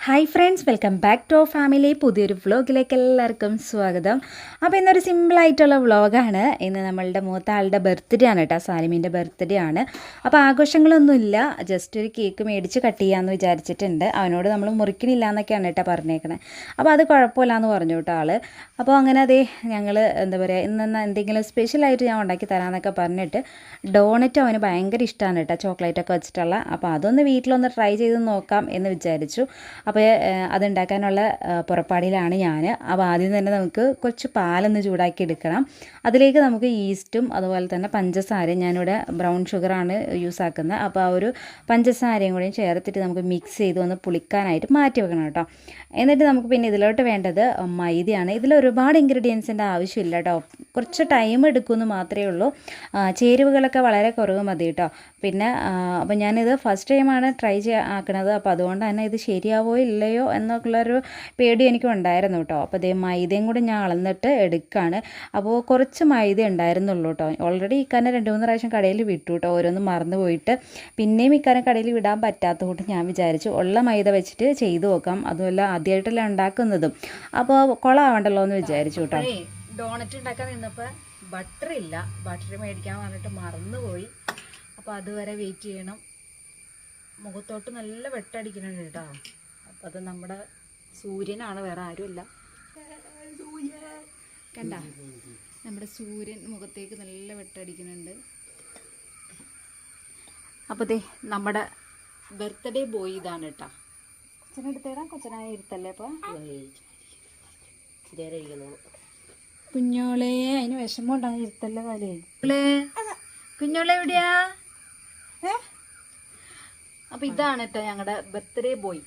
Hi friends, welcome back to our family. പുതിയൊരു വ്ളോഗിലേക്ക് എല്ലാവർക്കും സ്വാഗതം. അപ്പോൾ ഇന്നൊരു സിമ്പിളായിട്ടുള്ള വ്ളോഗാണ്. ഇന്ന് നമ്മളുടെ മൂത്ത ആളുടെ ബർത്ത്ഡേ ആണ് കേട്ടോ, സാലിമിൻ്റെ ബർത്ത്ഡേ ആണ്. അപ്പോൾ ആഘോഷങ്ങളൊന്നുമില്ല, ജസ്റ്റ് ഒരു കേക്ക് മേടിച്ച് കട്ട് ചെയ്യാമെന്ന് വിചാരിച്ചിട്ടുണ്ട്. അവനോട് നമ്മൾ മുറിക്കണില്ല എന്നൊക്കെയാണ് കേട്ടോ പറഞ്ഞേക്കണേ. അപ്പോൾ അത് കുഴപ്പമില്ല എന്ന് പറഞ്ഞു കേട്ടോ ആൾ. അപ്പോൾ അങ്ങനെ അതേ ഞങ്ങൾ എന്താ പറയുക, ഇന്ന് എന്തെങ്കിലും സ്പെഷ്യലായിട്ട് ഞാൻ ഉണ്ടാക്കി തരാമെന്നൊക്കെ പറഞ്ഞിട്ട് ഡോണറ്റ് അവന് ഭയങ്കര ഇഷ്ടമാണ് കേട്ടോ, ചോക്ലേറ്റൊക്കെ വെച്ചിട്ടുള്ള. അപ്പോൾ അതൊന്ന് വീട്ടിലൊന്ന് ട്രൈ ചെയ്ത് നോക്കാം എന്ന് വിചാരിച്ചു. അപ്പോൾ അതുണ്ടാക്കാനുള്ള പുറപ്പാടിലാണ് ഞാൻ. അപ്പോൾ ആദ്യം തന്നെ നമുക്ക് കുറച്ച് പാലൊന്ന് ചൂടാക്കി എടുക്കണം. അതിലേക്ക് നമുക്ക് ഈസ്റ്റും അതുപോലെ തന്നെ പഞ്ചസാരയും, ഞാനിവിടെ ബ്രൗൺ ഷുഗറാണ് യൂസ് ആക്കുന്നത്. അപ്പോൾ ആ ഒരു പഞ്ചസാരയും കൂടി ചേർത്തിട്ട് നമുക്ക് മിക്സ് ചെയ്ത് ഒന്ന് പുളിക്കാനായിട്ട് മാറ്റി വെക്കണം കേട്ടോ. എന്നിട്ട് നമുക്ക് പിന്നെ ഇതിലോട്ട് വേണ്ടത് മൈദയാണ്. ഇതിൽ ഒരുപാട് ഇൻഗ്രീഡിയൻസിൻ്റെ ആവശ്യമില്ല കേട്ടോ, കുറച്ച് ടൈം എടുക്കുമെന്ന് മാത്രമേ ഉള്ളൂ. ചേരുവകളൊക്കെ വളരെ കുറവ് മതി കേട്ടോ. പിന്നെ അപ്പോൾ ഞാനിത് ഫസ്റ്റ് ടൈമാണ് ട്രൈ ആക്കണത്. അപ്പോൾ അതുകൊണ്ട് തന്നെ ഇത് ശരിയാവോ ഇല്ലയോ എന്നൊക്കെയുള്ളൊരു പേടി എനിക്കും ഉണ്ടായിരുന്നു കേട്ടോ. അപ്പോൾ ഇതേ മൈദയും കൂടി ഞാൻ അളന്നിട്ട് എടുക്കുകയാണ്. അപ്പോൾ കുറച്ച് മൈദ ഉണ്ടായിരുന്നുള്ളൂ കേട്ടോ. ഓൾറെഡി ഇക്കാനെ 2-3 പ്രാവശ്യം കടയിൽ വിട്ടു കേട്ടോ, ഓരോന്നും മറന്നു പോയിട്ട്. പിന്നെയും ഇക്കാനെ കടയിൽ വിടാൻ പറ്റാത്തതുകൊണ്ട് ഞാൻ വിചാരിച്ചു ഉള്ള മൈദ വെച്ചിട്ട് ചെയ്തു നോക്കാം, അതുമല്ല ആദ്യമായിട്ടല്ല ഉണ്ടാക്കുന്നതും, അപ്പോൾ കുളമാവണ്ടല്ലോ എന്ന് വിചാരിച്ചു കേട്ടോ. ഡോണറ്റ് ഉണ്ടാക്കാൻ നിന്നപ്പോൾ ബട്ടർ ഇല്ല, ബട്ടർ മേടിക്കാൻ പറഞ്ഞിട്ട് മറന്നുപോയി. അപ്പോൾ അതുവരെ വെയിറ്റ് ചെയ്യണം. മുഖത്തോട്ട് നല്ല വെട്ടടിക്കുന്നുണ്ട് കേട്ടോ. അപ്പം അത് നമ്മുടെ സൂര്യനാണ്, വേറെ ആരുമില്ല. കണ്ട, നമ്മുടെ സൂര്യൻ മുഖത്തേക്ക് നല്ല വെട്ടടിക്കുന്നുണ്ട്. അപ്പോൾ ദേ നമ്മുടെ ബർത്ത്ഡേ ബോയ് ഇതാണ് കേട്ടോ. കൊച്ചനെടുത്തേടാ, കൊച്ചനായി ഇരുത്തല്ലേ. അപ്പോൾ കുഞ്ഞോളെ, അതിന് വിഷമം ഉണ്ടാകുന്ന ഇരുത്തല്ലേ കാലേ. കുഞ്ഞോളെ എവിടെയാ? അപ്പൊ ഇതാണ് കേട്ടോ ഞങ്ങളുടെ ബർത്ത്ഡേ ബോയ്.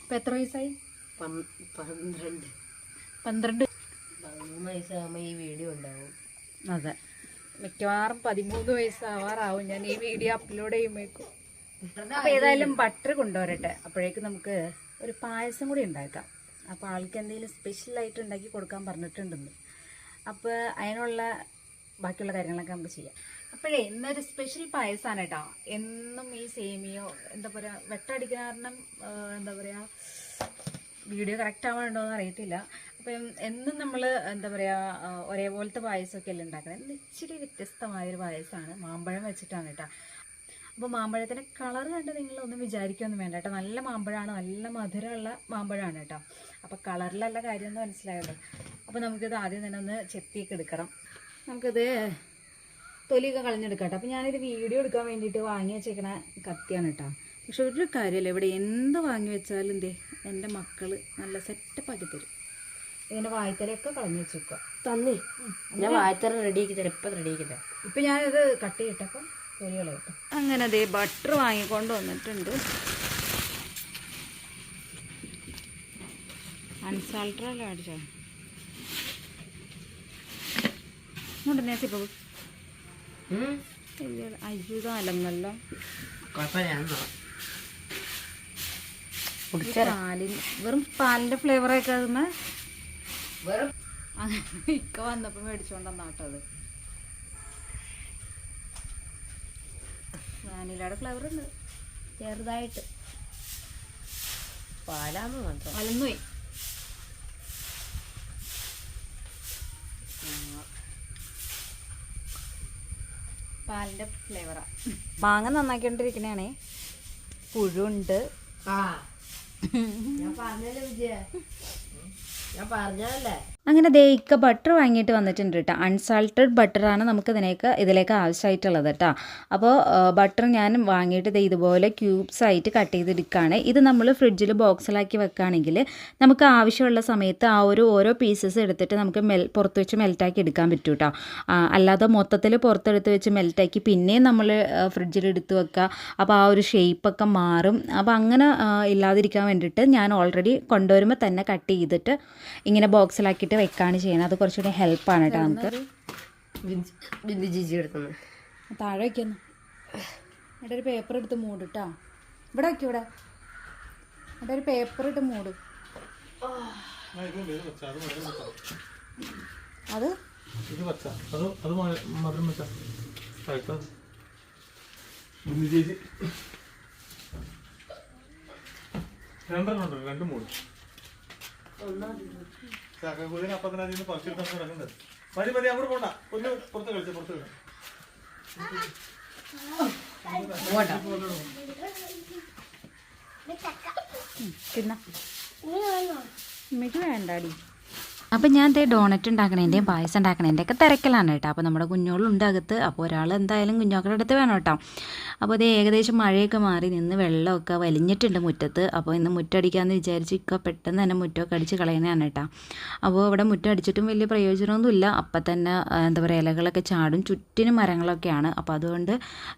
ഇപ്പൊ എത്ര വയസ്സായി? 12 വയസ്സാകുമ്പോ ഈ വീഡിയോ ഉണ്ടാവും. അതെ, മിക്കവാറും 13 വയസ്സാവാറാവും ഞാൻ ഈ വീഡിയോ അപ്ലോഡ് ചെയ്യുമ്പോഴേക്കും. അപ്പൊ ഏതായാലും ബട്ടർ കൊണ്ടുവരട്ടെ, അപ്പോഴേക്കും നമുക്ക് ഒരു പായസം കൂടി ഉണ്ടാക്കാം. അപ്പോൾ ആൾക്ക് എന്തെങ്കിലും സ്പെഷ്യലായിട്ട് ഉണ്ടാക്കി കൊടുക്കാൻ പറഞ്ഞിട്ടുണ്ടെന്ന്. അപ്പോൾ അതിനുള്ള ബാക്കിയുള്ള കാര്യങ്ങളൊക്കെ നമുക്ക് ചെയ്യാം. അപ്പോഴേ ഇന്നൊരു സ്പെഷ്യൽ പായസമാണ് കേട്ടോ. എന്നും ഈ സേമിയോ എന്താ പറയുക, വെട്ടടിക്കുന്ന കാരണം എന്താ പറയുക, വീഡിയോ കറക്റ്റ് ആവാനുണ്ടോ എന്ന് അറിയത്തില്ല. അപ്പം എന്നും നമ്മൾ എന്താ പറയുക, ഒരേപോലത്തെ പായസമൊക്കെ അല്ലേ ഉണ്ടാക്കുന്നത്. ഇച്ചിരി വ്യത്യസ്തമായൊരു പായസമാണ്, മാമ്പഴം വെച്ചിട്ടാണ് കേട്ടോ. അപ്പോൾ മാമ്പഴത്തിൻ്റെ കളർ കണ്ട് നിങ്ങളൊന്നും വിചാരിക്കുകയൊന്നും വേണ്ട കേട്ടോ. നല്ല മാമ്പഴമാണ്, നല്ല മധുരമുള്ള മാമ്പഴമാണ് കേട്ടോ. അപ്പോൾ കളറിലല്ല കാര്യമൊന്നും മനസ്സിലായല്ലോ. അപ്പോൾ നമുക്കിത് ആദ്യം തന്നെ ഒന്ന് ചെത്തിയൊക്കെ എടുക്കണം. നമുക്കിത് തൊലിയൊക്കെ കളഞ്ഞെടുക്കാം കേട്ടോ. അപ്പോൾ ഞാനിത് വീഡിയോ എടുക്കാൻ വേണ്ടിയിട്ട് വാങ്ങി വെച്ചേക്കണ കത്തിയാണ് കേട്ടോ. പക്ഷെ ഒരു കാര്യമല്ല, ഇവിടെ എന്ത് വാങ്ങി വെച്ചാലും എന്തേ എൻ്റെ മക്കൾ നല്ല സെറ്റപ്പാക്കി തരും. ഇതിൻ്റെ വായ്ത്തലയൊക്കെ കളഞ്ഞു വെച്ചേക്കുക. തന്നേ ഞാൻ വായ്ത്തര റെഡിയാക്കി തരാം, ഇപ്പം റെഡിയാക്കി തരാം. ഇപ്പം ഞാനിത് കട്ട് ചെയ്തിട്ടപ്പോൾ തൊലികൾ കിട്ടും. അങ്ങനെ അതേ ബട്ടർ വാങ്ങിക്കൊണ്ട് വന്നിട്ടുണ്ട്. അൺസാൾട്ടറല്ല അടിച്ചോ ഉടനെ സിപ്പോ അയ്യോ അലന്നല്ലോ. വെറും പാലിന്റെ ഫ്ലേവറൊക്കെ അതുമ്മ ഇക്ക വന്നപ്പോ മേടിച്ചോണ്ടെന്നാട്ടത്. വാനിലയുടെ ഫ്ലേവർ ഉണ്ട് ചെറുതായിട്ട്. പാലാന്ന് മാത്രം അലന്നുപോയി. പാലിന്റെ ഫ്ലേവറാ. മാങ്ങ നന്നാക്കിക്കൊണ്ടിരിക്കണേ, പുഴുണ്ട്. ഞാൻ പറഞ്ഞല്ലേ വിജയ, ഞാൻ പറഞ്ഞല്ലേ. അങ്ങനെ ഇക്ക ബട്ടർ വാങ്ങിയിട്ട് വന്നിട്ടുണ്ട് കേട്ടോ. അൺസാൾട്ടഡ് ബട്ടറാണ് നമുക്ക് ഇതിലേക്ക് ആവശ്യമായിട്ടുള്ളത് കേട്ടോ. അപ്പോൾ ബട്ടർ ഞാൻ വാങ്ങിയിട്ട് ഇതുപോലെ ക്യൂബ്സ് ആയിട്ട് കട്ട് ചെയ്തെടുക്കുകയാണ്. ഇത് നമ്മൾ ഫ്രിഡ്ജിൽ ബോക്സിലാക്കി വെക്കുകയാണെങ്കിൽ നമുക്ക് ആവശ്യമുള്ള സമയത്ത് ആ ഓരോ പീസസ് എടുത്തിട്ട് നമുക്ക് പുറത്ത് വെച്ച് മെൽറ്റാക്കി എടുക്കാൻ പറ്റും കേട്ടോ. അല്ലാതെ മൊത്തത്തിൽ പുറത്തെടുത്ത് വെച്ച് മെൽറ്റാക്കി പിന്നെയും നമ്മൾ ഫ്രിഡ്ജിൽ എടുത്ത് വെക്കുക, അപ്പോൾ ആ ഒരു ഷേപ്പൊക്കെ മാറും. അപ്പോൾ അങ്ങനെ ഇല്ലാതിരിക്കാൻ വേണ്ടിയിട്ട് ഞാൻ ഓൾറെഡി കൊണ്ടുവരുമ്പോൾ തന്നെ കട്ട് ചെയ്തിട്ട് ഇങ്ങനെ ബോക്സിലാക്കിയിട്ട് വെക്കാണ് ചെയ്യുന്നത്. അത് കുറച്ചുകൂടി ഹെൽപ്പാണ് കേട്ടോ നമുക്ക്. താഴെ വയ്ക്കുന്നു. ഇവിടെ ഒരു പേപ്പർ എടുത്ത് മൂടിട്ടോ. ഇവിടെ വയ്ക്കും, ഇവിടെ ഇവിടെ ഒരു പേപ്പർ ഇട്ട് മൂട്. അത് രണ്ടെണ്ണം ഉണ്ട്, രണ്ടും മൂടും. ചക്കക്കുതിന് അപ്പത്തിനകത്ത് നിന്ന് പറിച്ചെടുക്കാൻ കിടക്കുന്നത്. മതി മതി, അവിടെ പോണ്ട. ഒന്ന് പുറത്ത് കളിച്ച പുറത്ത് കളി. ഉമ്മയ്ക്ക് വേണ്ടാടി. അപ്പം ഞാൻ ദേ ഡോണറ്റ് ഉണ്ടാക്കണേൻ്റെയും പായസം ഉണ്ടാക്കണേൻ്റെ ഒക്കെ തിരക്കിലാണ് കേട്ടോ. അപ്പോൾ നമ്മുടെ കുഞ്ഞോളുണ്ട് അകത്ത്. അപ്പോൾ ഒരാൾ എന്തായാലും കുഞ്ഞോക്കളുടെ അടുത്ത് വേണം കേട്ടോ. അപ്പോൾ അത് ഏകദേശം മഴയൊക്കെ മാറി നിന്ന് വെള്ളമൊക്കെ വലിഞ്ഞിട്ടുണ്ട് മുറ്റത്ത്. അപ്പോൾ ഇന്ന് മുറ്റടിക്കാമെന്ന് വിചാരിച്ച് ഇക്ക പെട്ടെന്ന് തന്നെ മുറ്റമൊക്കെ അടിച്ച് കളയണതാണ് കേട്ടോ. അപ്പോൾ ഇവിടെ മുറ്റം അടിച്ചിട്ടും വലിയ പ്രയോജനമൊന്നുമില്ല. അപ്പം തന്നെ എന്താ പറയുക, ഇലകളൊക്കെ ചാടും, ചുറ്റിനും മരങ്ങളൊക്കെയാണ്. അപ്പോൾ അതുകൊണ്ട്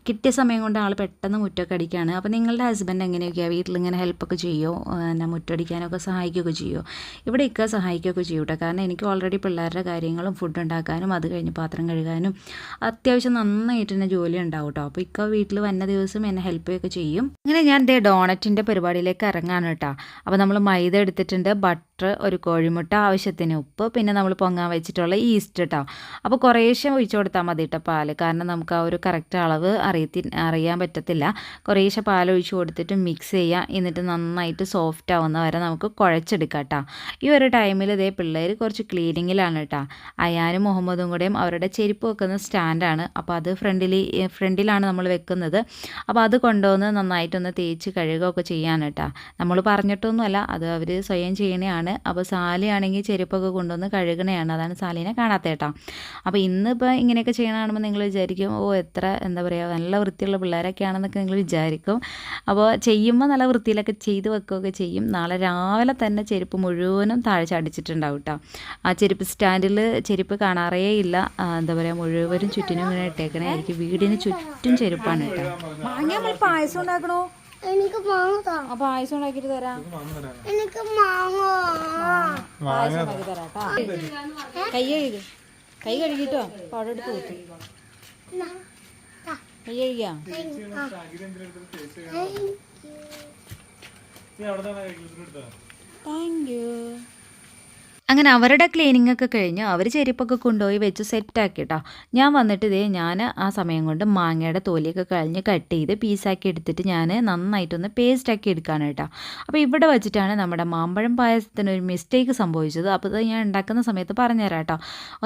കിട്ടിയ സമയം കൊണ്ട് ആൾ പെട്ടെന്ന് മുറ്റമൊക്കെ അടിക്കുകയാണ്. അപ്പോൾ നിങ്ങളുടെ ഹസ്ബൻഡ് എങ്ങനെയൊക്കെയാണ്, വീട്ടിലിങ്ങനെ ഹെൽപ്പൊക്കെ ചെയ്യുമോ, എന്നെ മുറ്റടിക്കാനൊക്കെ സഹായിക്കുകയൊക്കെ ചെയ്യുമോ? ഇവിടെ ഇക്ക സഹായിക്കുകയൊക്കെ ചെയ്യും കേട്ടോ. കാരണം എനിക്ക് ഓൾറെഡി പിള്ളേരുടെ കാര്യങ്ങളും ഫുഡ് ഉണ്ടാക്കാനും അത് കഴിഞ്ഞ് പാത്രം കഴുകാനും അത്യാവശ്യം നന്നായിട്ട് തന്നെ ജോലി ഉണ്ടാവും കേട്ടോ. അപ്പോൾ ഇക്ക വീട്ടിൽ വന്ന ദിവസം എന്നെ ഹെൽപ്പ് ചെയ്യുകയൊക്കെ ചെയ്യും. അങ്ങനെ ഞാൻ ദേ ഡോണറ്റിൻ്റെ പരിപാടിയിലേക്ക് ഇറങ്ങാണ് കേട്ടോ. അപ്പോൾ നമ്മൾ മൈദ എടുത്തിട്ടുണ്ട്, ബട്ടർ, ഒരു കോഴിമുട്ട, ആവശ്യത്തിന് ഉപ്പ്, പിന്നെ നമ്മൾ പൊങ്ങാൻ വെച്ചിട്ടുള്ള ഈസ്റ്റ് കേട്ടോ. അപ്പോൾ കുറേശ്ശെ ഒഴിച്ചു കൊടുത്താൽ മതി കേട്ടോ പാല്. കാരണം നമുക്ക് ആ ഒരു കറക്റ്റ് അളവ് അറിയാൻ പറ്റത്തില്ല. കുറേശ്ശെ പാൽ ഒഴിച്ച് കൊടുത്തിട്ട് മിക്സ് ചെയ്യുക. എന്നിട്ട് നന്നായിട്ട് സോഫ്റ്റ് ആവുന്ന വരെ നമുക്ക് കുഴച്ചെടുക്കാം കേട്ടോ. ഈ ഒരു ടൈമിൽ ഇതേ പിള്ളേർ കുറച്ച് ക്ലീനിങ്ങിലാണ് കേട്ടോ. അയാനും മുഹമ്മദും കൂടെയും അവരുടെ ചെരുപ്പ് വെക്കുന്ന സ്റ്റാൻഡാണ്. അപ്പോൾ അത് ഫ്രണ്ടിലാണ് നമ്മൾ വെക്കുന്നത്. അപ്പോൾ അത് കൊണ്ടുവന്ന് നന്നായിട്ടൊന്ന് തേച്ച് കഴുകുകയൊക്കെ ചെയ്യാൻ കേട്ടോ. നമ്മൾ പറഞ്ഞിട്ടൊന്നുമല്ല, അത് അവർ സ്വയം ചെയ്യണതാണ്. അപ്പോൾ സാലിയാണെങ്കിൽ ചെരുപ്പൊക്കെ കൊണ്ടുവന്ന് കഴുകണയാണ്. അതാണ് സാലിനെ കാണാത്ത കേട്ടോ. അപ്പോൾ ഇന്നിപ്പോൾ ഇങ്ങനെയൊക്കെ ചെയ്യണമെന്ന് നിങ്ങൾ വിചാരിക്കും, ഓ എത്ര എന്താ പറയുക, നല്ല വൃത്തിയുള്ള പിള്ളേരൊക്കെയാണെന്നൊക്കെ നിങ്ങൾ വിചാരിക്കും. അപ്പോൾ ചെയ്യുമ്പോൾ നല്ല വൃത്തിയിലൊക്കെ ചെയ്ത് വെക്കുകയൊക്കെ ചെയ്യും. നാളെ രാവിലെ തന്നെ ചെരുപ്പ് മുഴുവനും താഴെ ചടിച്ചിട്ടുണ്ടാവും കേട്ടോ. ആ ചെരുപ്പ് സ്റ്റാൻഡിൽ ചെരുപ്പ് കാണാറേ ഇല്ല. എന്താ പറയുക, മുഴുവനും ചുറ്റിനും ഇങ്ങനെ ഇട്ടേക്കണേ. എനിക്ക് വീടിന് ചുറ്റും ചെരുപ്പാണ് കേട്ടോ. നമ്മൾ പായസം ഉണ്ടാക്കണോ? എനിക്ക് മാങ്ങ. ആ പായസം ഉണ്ടാക്കിയിട്ട് തരാം. എനിക്ക് മാങ്ങ. പായസം ഉണ്ടാക്കി തരാം കേട്ടോ. കൈ കഴുകിട്ടോ പൗഡർ എടുത്ത് കൂട്ടി. കൈ കഴുകിയാ? Thank you. അങ്ങനെ അവരുടെ ക്ലീനിങ് ഒക്കെ കഴിഞ്ഞ് അവർ ചെരുപ്പൊക്കെ കൊണ്ടുപോയി വെച്ച് സെറ്റാക്കി കേട്ടോ. ഞാൻ വന്നിട്ട് ഞാൻ ആ സമയം കൊണ്ട് മാങ്ങയുടെ തോലിയൊക്കെ കഴിഞ്ഞ് കട്ട് ചെയ്ത് പീസാക്കി എടുത്തിട്ട് ഞാൻ നന്നായിട്ടൊന്ന് പേസ്റ്റാക്കി എടുക്കുകയാണ് കേട്ടോ. അപ്പോൾ ഇവിടെ വെച്ചിട്ടാണ് നമ്മുടെ മാമ്പഴം പായസത്തിന് ഒരു മിസ്റ്റേക്ക് സംഭവിച്ചത്. അപ്പോൾ അത് ഞാൻ ഉണ്ടാക്കുന്ന സമയത്ത് പറഞ്ഞുതരാം കേട്ടോ.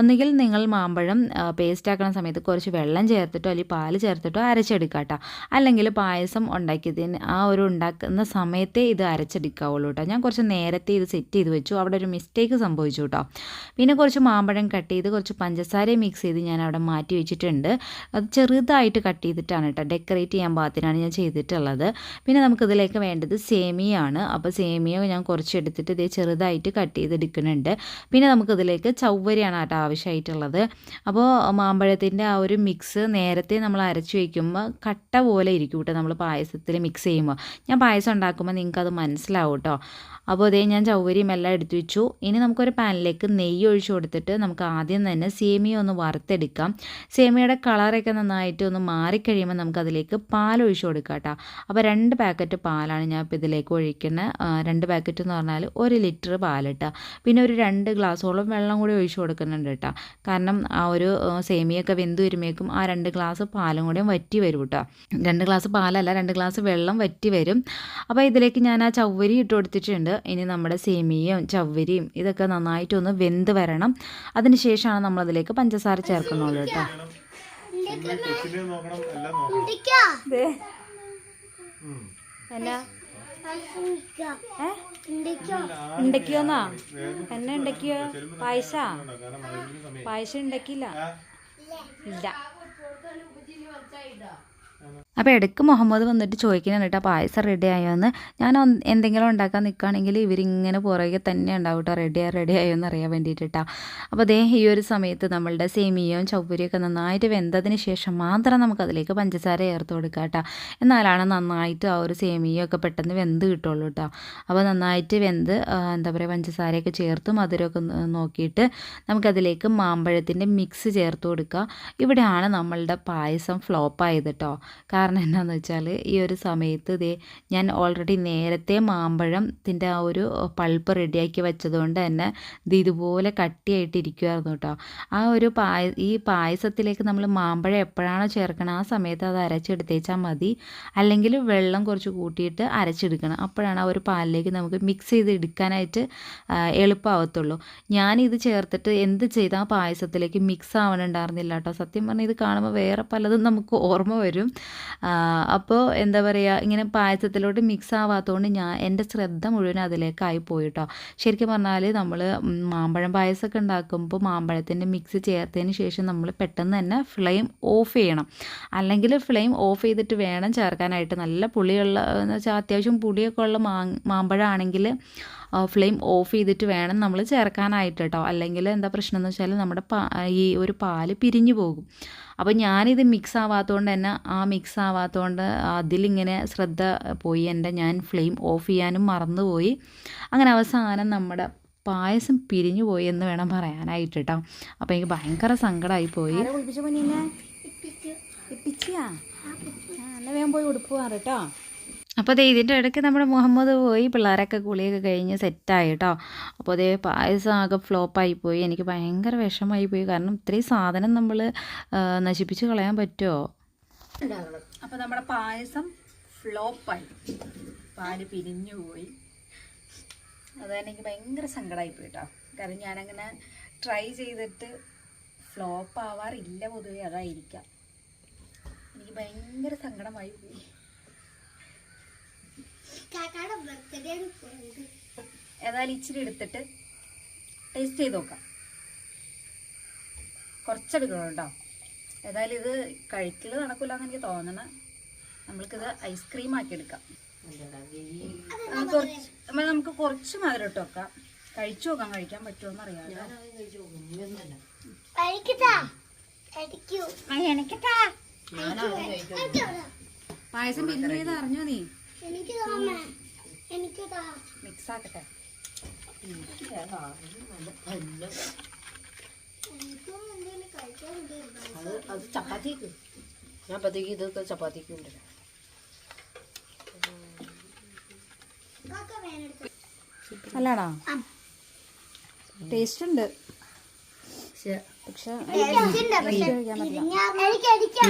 ഒന്നുകിൽ നിങ്ങൾ മാമ്പഴം പേസ്റ്റാക്കുന്ന സമയത്ത് കുറച്ച് വെള്ളം ചേർത്തിട്ടോ അല്ലെങ്കിൽ പാല് ചേർത്തിട്ടോ അരച്ചെടുക്കുക കേട്ടോ. അല്ലെങ്കിൽ പായസം ഉണ്ടാക്കിയതിന് ആ ഒരു ഉണ്ടാക്കുന്ന സമയത്തേ ഇത് അരച്ചെടുക്കാവുള്ളൂ കേട്ടോ. ഞാൻ കുറച്ച് നേരത്തെ ഇത് സെറ്റ് ചെയ്ത് വെച്ചു. അവിടെ ഒരു മിസ്റ്റേക്ക് സംഭവിച്ചു കേട്ടോ. പിന്നെ കുറച്ച് മാമ്പഴം കട്ട് ചെയ്ത് കുറച്ച് പഞ്ചസാരയും മിക്സ് ചെയ്ത് ഞാൻ അവിടെ മാറ്റി വെച്ചിട്ടുണ്ട്. അത് ചെറുതായിട്ട് കട്ട് ചെയ്തിട്ടാണ് കേട്ടോ, ഡെക്കറേറ്റ് ചെയ്യാൻ പാകത്തിനാണ് ഞാൻ ചെയ്തിട്ടുള്ളത്. പിന്നെ നമുക്കിതിലേക്ക് വേണ്ടത് സേമിയാണ്. അപ്പോൾ സേമിയ ഞാൻ കുറച്ച് എടുത്തിട്ട് ഇതേ ചെറുതായിട്ട് കട്ട് ചെയ്തെടുക്കുന്നുണ്ട്. പിന്നെ നമുക്കിതിലേക്ക് ചവ്വരിയാണ് കേട്ടോ ആവശ്യമായിട്ടുള്ളത്. അപ്പോൾ മാമ്പഴത്തിൻ്റെ ആ ഒരു മിക്സ് നേരത്തെ നമ്മൾ അരച്ച് വയ്ക്കുമ്പോൾ കട്ട പോലെ ഇരിക്കും കേട്ടോ. നമ്മൾ പായസത്തിൽ മിക്സ് ചെയ്യുമ്പോൾ, ഞാൻ പായസം ഉണ്ടാക്കുമ്പോൾ നിങ്ങൾക്കത് മനസ്സിലാവും കേട്ടോ. അപ്പോൾ അതേ ഞാൻ ചവ്വരിയും എല്ലാം എടുത്തു വെച്ചു. ഇനി നമുക്കൊരു പാനിലേക്ക് നെയ്യ് ഒഴിച്ച് കൊടുത്തിട്ട് നമുക്ക് ആദ്യം തന്നെ സേമിയ ഒന്ന് വറുത്തെടുക്കാം. സേമിയയുടെ കളറൊക്കെ നന്നായിട്ട് ഒന്ന് മാറിക്കഴിയുമ്പോൾ നമുക്കതിലേക്ക് പാൽ ഒഴിച്ച് കൊടുക്കാം കേട്ടോ. അപ്പോൾ 2 പാക്കറ്റ് പാലാണ് ഞാൻ ഇപ്പോൾ ഇതിലേക്ക് ഒഴിക്കുന്നത്. 2 പാക്കറ്റ് എന്ന് പറഞ്ഞാൽ 1 ലിറ്റർ പാൽ കേട്ടോ. പിന്നെ ഒരു 2 ഗ്ലാസോളം വെള്ളം കൂടി ഒഴിച്ച് കൊടുക്കുന്നുണ്ട് കേട്ടോ. കാരണം ആ ഒരു സേമിയൊക്കെ വെന്ത് വരുമ്പോഴേക്കും ആ 2 ഗ്ലാസ് പാലും കൂടി വറ്റി വരും കേട്ടോ. 2 ഗ്ലാസ് പാലല്ല, 2 ഗ്ലാസ് വെള്ളം വറ്റി വരും. അപ്പോൾ ഇതിലേക്ക് ഞാൻ ആ ചവ്വരി ഇട്ട് കൊടുത്തിട്ടുണ്ട്. ഇനി നമ്മുടെ സേമിയയും ചവ്വരിയും ഇതൊക്കെ നന്നായിട്ടൊന്ന് വെന്ത് വരണം. അതിന് ശേഷമാണ് നമ്മളതിലേക്ക് പഞ്ചസാര ചേർക്കുന്നുള്ളൂ കേട്ടോ. എന്നാ ഉണ്ടാക്കിയോന്നാ? എന്നെ ഉണ്ടാക്കിയോ? പായസം ഉണ്ടാക്കിയില്ല. ഇല്ല. അപ്പോൾ ഇടയ്ക്ക് മുഹമ്മദ് വന്നിട്ട് ചോദിക്കണം കേട്ടോ പായസം റെഡി ആയോ എന്ന്. ഞാൻ എന്തെങ്കിലും ഉണ്ടാക്കാൻ നിൽക്കുകയാണെങ്കിൽ ഇവരിങ്ങനെ പുറകെ തന്നെ ഉണ്ടാവും കേട്ടോ, റെഡി ആയോ എന്ന് അറിയാൻ വേണ്ടിയിട്ട് കേട്ടോ. അപ്പോൾ അതേ ഈ ഒരു സമയത്ത് നമ്മളുടെ സേമിയയും ചവ്വരിയൊക്കെ നന്നായിട്ട് വെന്തതിന് ശേഷം മാത്രം നമുക്കതിലേക്ക് പഞ്ചസാര ചേർത്ത് കൊടുക്കുക കേട്ടോ. എന്നാലാണ് നന്നായിട്ട് ആ ഒരു സേമിയൊക്കെ പെട്ടെന്ന് വെന്ത് കിട്ടുള്ളൂ കേട്ടോ. അപ്പോൾ നന്നായിട്ട് വെന്ത് എന്താ പറയുക പഞ്ചസാരയൊക്കെ ചേർത്ത് മധുരമൊക്കെ നോക്കിയിട്ട് നമുക്കതിലേക്ക് മാമ്പഴത്തിൻ്റെ മിക്സ് ചേർത്ത് കൊടുക്കുക. ഇവിടെയാണ് നമ്മളുടെ പായസം ഫ്ലോപ്പായത് കേട്ടോ. കാരണം എന്താണെന്ന് വെച്ചാൽ ഈ ഒരു സമയത്ത് ഞാൻ ഓൾറെഡി നേരത്തെ മാമ്പഴത്തിൻ്റെ ആ ഒരു പൾപ്പ് റെഡിയാക്കി വെച്ചതുകൊണ്ട് തന്നെ ഇതുപോലെ കട്ടിയായിട്ട് ഇരിക്കുമായിരുന്നു കേട്ടോ. ആ ഒരു ഈ പായസത്തിലേക്ക് നമ്മൾ മാമ്പഴം എപ്പോഴാണോ ചേർക്കണം ആ സമയത്ത് അത് അരച്ചെടുത്തേച്ചാൽ മതി. അല്ലെങ്കിൽ വെള്ളം കുറച്ച് കൂട്ടിയിട്ട് അരച്ചെടുക്കണം. അപ്പോഴാണ് ആ ഒരു പാലിലേക്ക് നമുക്ക് മിക്സ് ചെയ്ത് എടുക്കാനായിട്ട് എളുപ്പമാവത്തുള്ളൂ. ഞാനിത് ചേർത്തിട്ട് എന്ത് ചെയ്താൽ പായസത്തിലേക്ക് മിക്സ് ആവണുണ്ടായിരുന്നില്ല കേട്ടോ. സത്യം പറഞ്ഞാൽ ഇത് കാണുമ്പോൾ വേറെ പലതും നമുക്ക് ഓർമ്മ വരും. അപ്പോൾ എന്താ പറയുക, ഇങ്ങനെ പായസത്തിലോട്ട് മിക്സ് ആവാത്തതുകൊണ്ട് എൻ്റെ ശ്രദ്ധ മുഴുവൻ അതിലേക്കായി പോയി കേട്ടോ. ശരിക്കും പറഞ്ഞാൽ നമ്മൾ മാമ്പഴം പായസമൊക്കെ ഉണ്ടാക്കുമ്പോൾ മാമ്പഴത്തിൻ്റെ മിക്സ് ചേർത്തതിന് ശേഷം നമ്മൾ പെട്ടെന്ന് തന്നെ ഫ്ലെയിം ഓഫ് ചെയ്യണം. അല്ലെങ്കിൽ ഫ്ലെയിം ഓഫ് ചെയ്തിട്ട് വേണം ചേർക്കാനായിട്ട്. നല്ല പുളിയുള്ള എന്ന് വെച്ചാൽ അത്യാവശ്യം പുളിയൊക്കെ ഉള്ള മാമ്പഴമാണെങ്കിൽ ഫ്ലെയിം ഓഫ് ചെയ്തിട്ട് വേണം നമ്മൾ ചേർക്കാനായിട്ട് കേട്ടോ. അല്ലെങ്കിൽ എന്താ പ്രശ്നം എന്ന് വെച്ചാൽ നമ്മുടെ ഈ ഒരു പാല് പിരിഞ്ഞു പോകും. അപ്പോൾ ഞാനിത് മിക്സ് ആവാത്തതുകൊണ്ട് തന്നെ മിക്സ് ആവാത്തതുകൊണ്ട് അതിലിങ്ങനെ ശ്രദ്ധ പോയി ഞാൻ ഫ്ലെയിം ഓഫ് ചെയ്യാനും മറന്നുപോയി. അങ്ങനെ അവസാനം നമ്മുടെ പായസം പിരിഞ്ഞു പോയി എന്ന് വേണം പറയാനായിട്ട് കേട്ടോ. അപ്പോൾ എനിക്ക് ഭയങ്കര സങ്കടമായി പോയി. വേഗം പോയി ഉടുപ്പുവാറ് കേട്ടോ. അപ്പോൾ ഇതിൻ്റെ ഇടയ്ക്ക് നമ്മുടെ മുഹമ്മദ് പോയി, പിള്ളേരൊക്കെ കുളിയൊക്കെ കഴിഞ്ഞ് സെറ്റായി കേട്ടോ. അപ്പോൾ പായസം ആകെ ഫ്ലോപ്പായി പോയി. എനിക്ക് ഭയങ്കര വിഷമമായി പോയി. കാരണം ഇത്രയും സാധനം നമ്മൾ നശിപ്പിച്ച് കളയാൻ പറ്റുമോ? അപ്പോൾ നമ്മുടെ പായസം ഫ്ലോപ്പായി, പാല് പിരിഞ്ഞു പോയി. അത് എനിക്ക് ഭയങ്കര സങ്കടമായി പോയി കേട്ടോ. കാരണം ഞാനങ്ങനെ ട്രൈ ചെയ്തിട്ട് ഫ്ലോപ്പ് ആവാറില്ല പൊതുവെ, അതായിരിക്കാം. എനിക്ക് ഭയങ്കര സങ്കടമായി പോയി. ഏതായാലും ഇച്ചിരി എടുത്തിട്ട് ടേസ്റ്റ് ചെയ്ത് നോക്കാം. കുറച്ചെടുക്കണം കേട്ടോ. ഏതായാലും ഇത് കഴിക്കൽ നടക്കില്ല എന്ന് എനിക്ക് തോന്നണം. നമ്മൾക്കിത് ഐസ്ക്രീം ആക്കി എടുക്കാം. നമുക്ക് കുറച്ച് മധുരം ഇട്ട് വെക്കാം. കഴിച്ചു നോക്കാം, കഴിക്കാൻ പറ്റുമോന്ന് അറിയാം. പായസം പിരിഞ്ഞത് അറിഞ്ഞോ നീ? മിക്സ് ആക്കട്ടെ. അത് ചപ്പാത്തിക്ക് ഞാൻ അപ്പത്തേക്ക് ഇതൊക്കെ ചപ്പാത്തിക്ക് ഉണ്ട്. അല്ലാടാ ടേസ്റ്റ് ഉണ്ട്, പക്ഷെ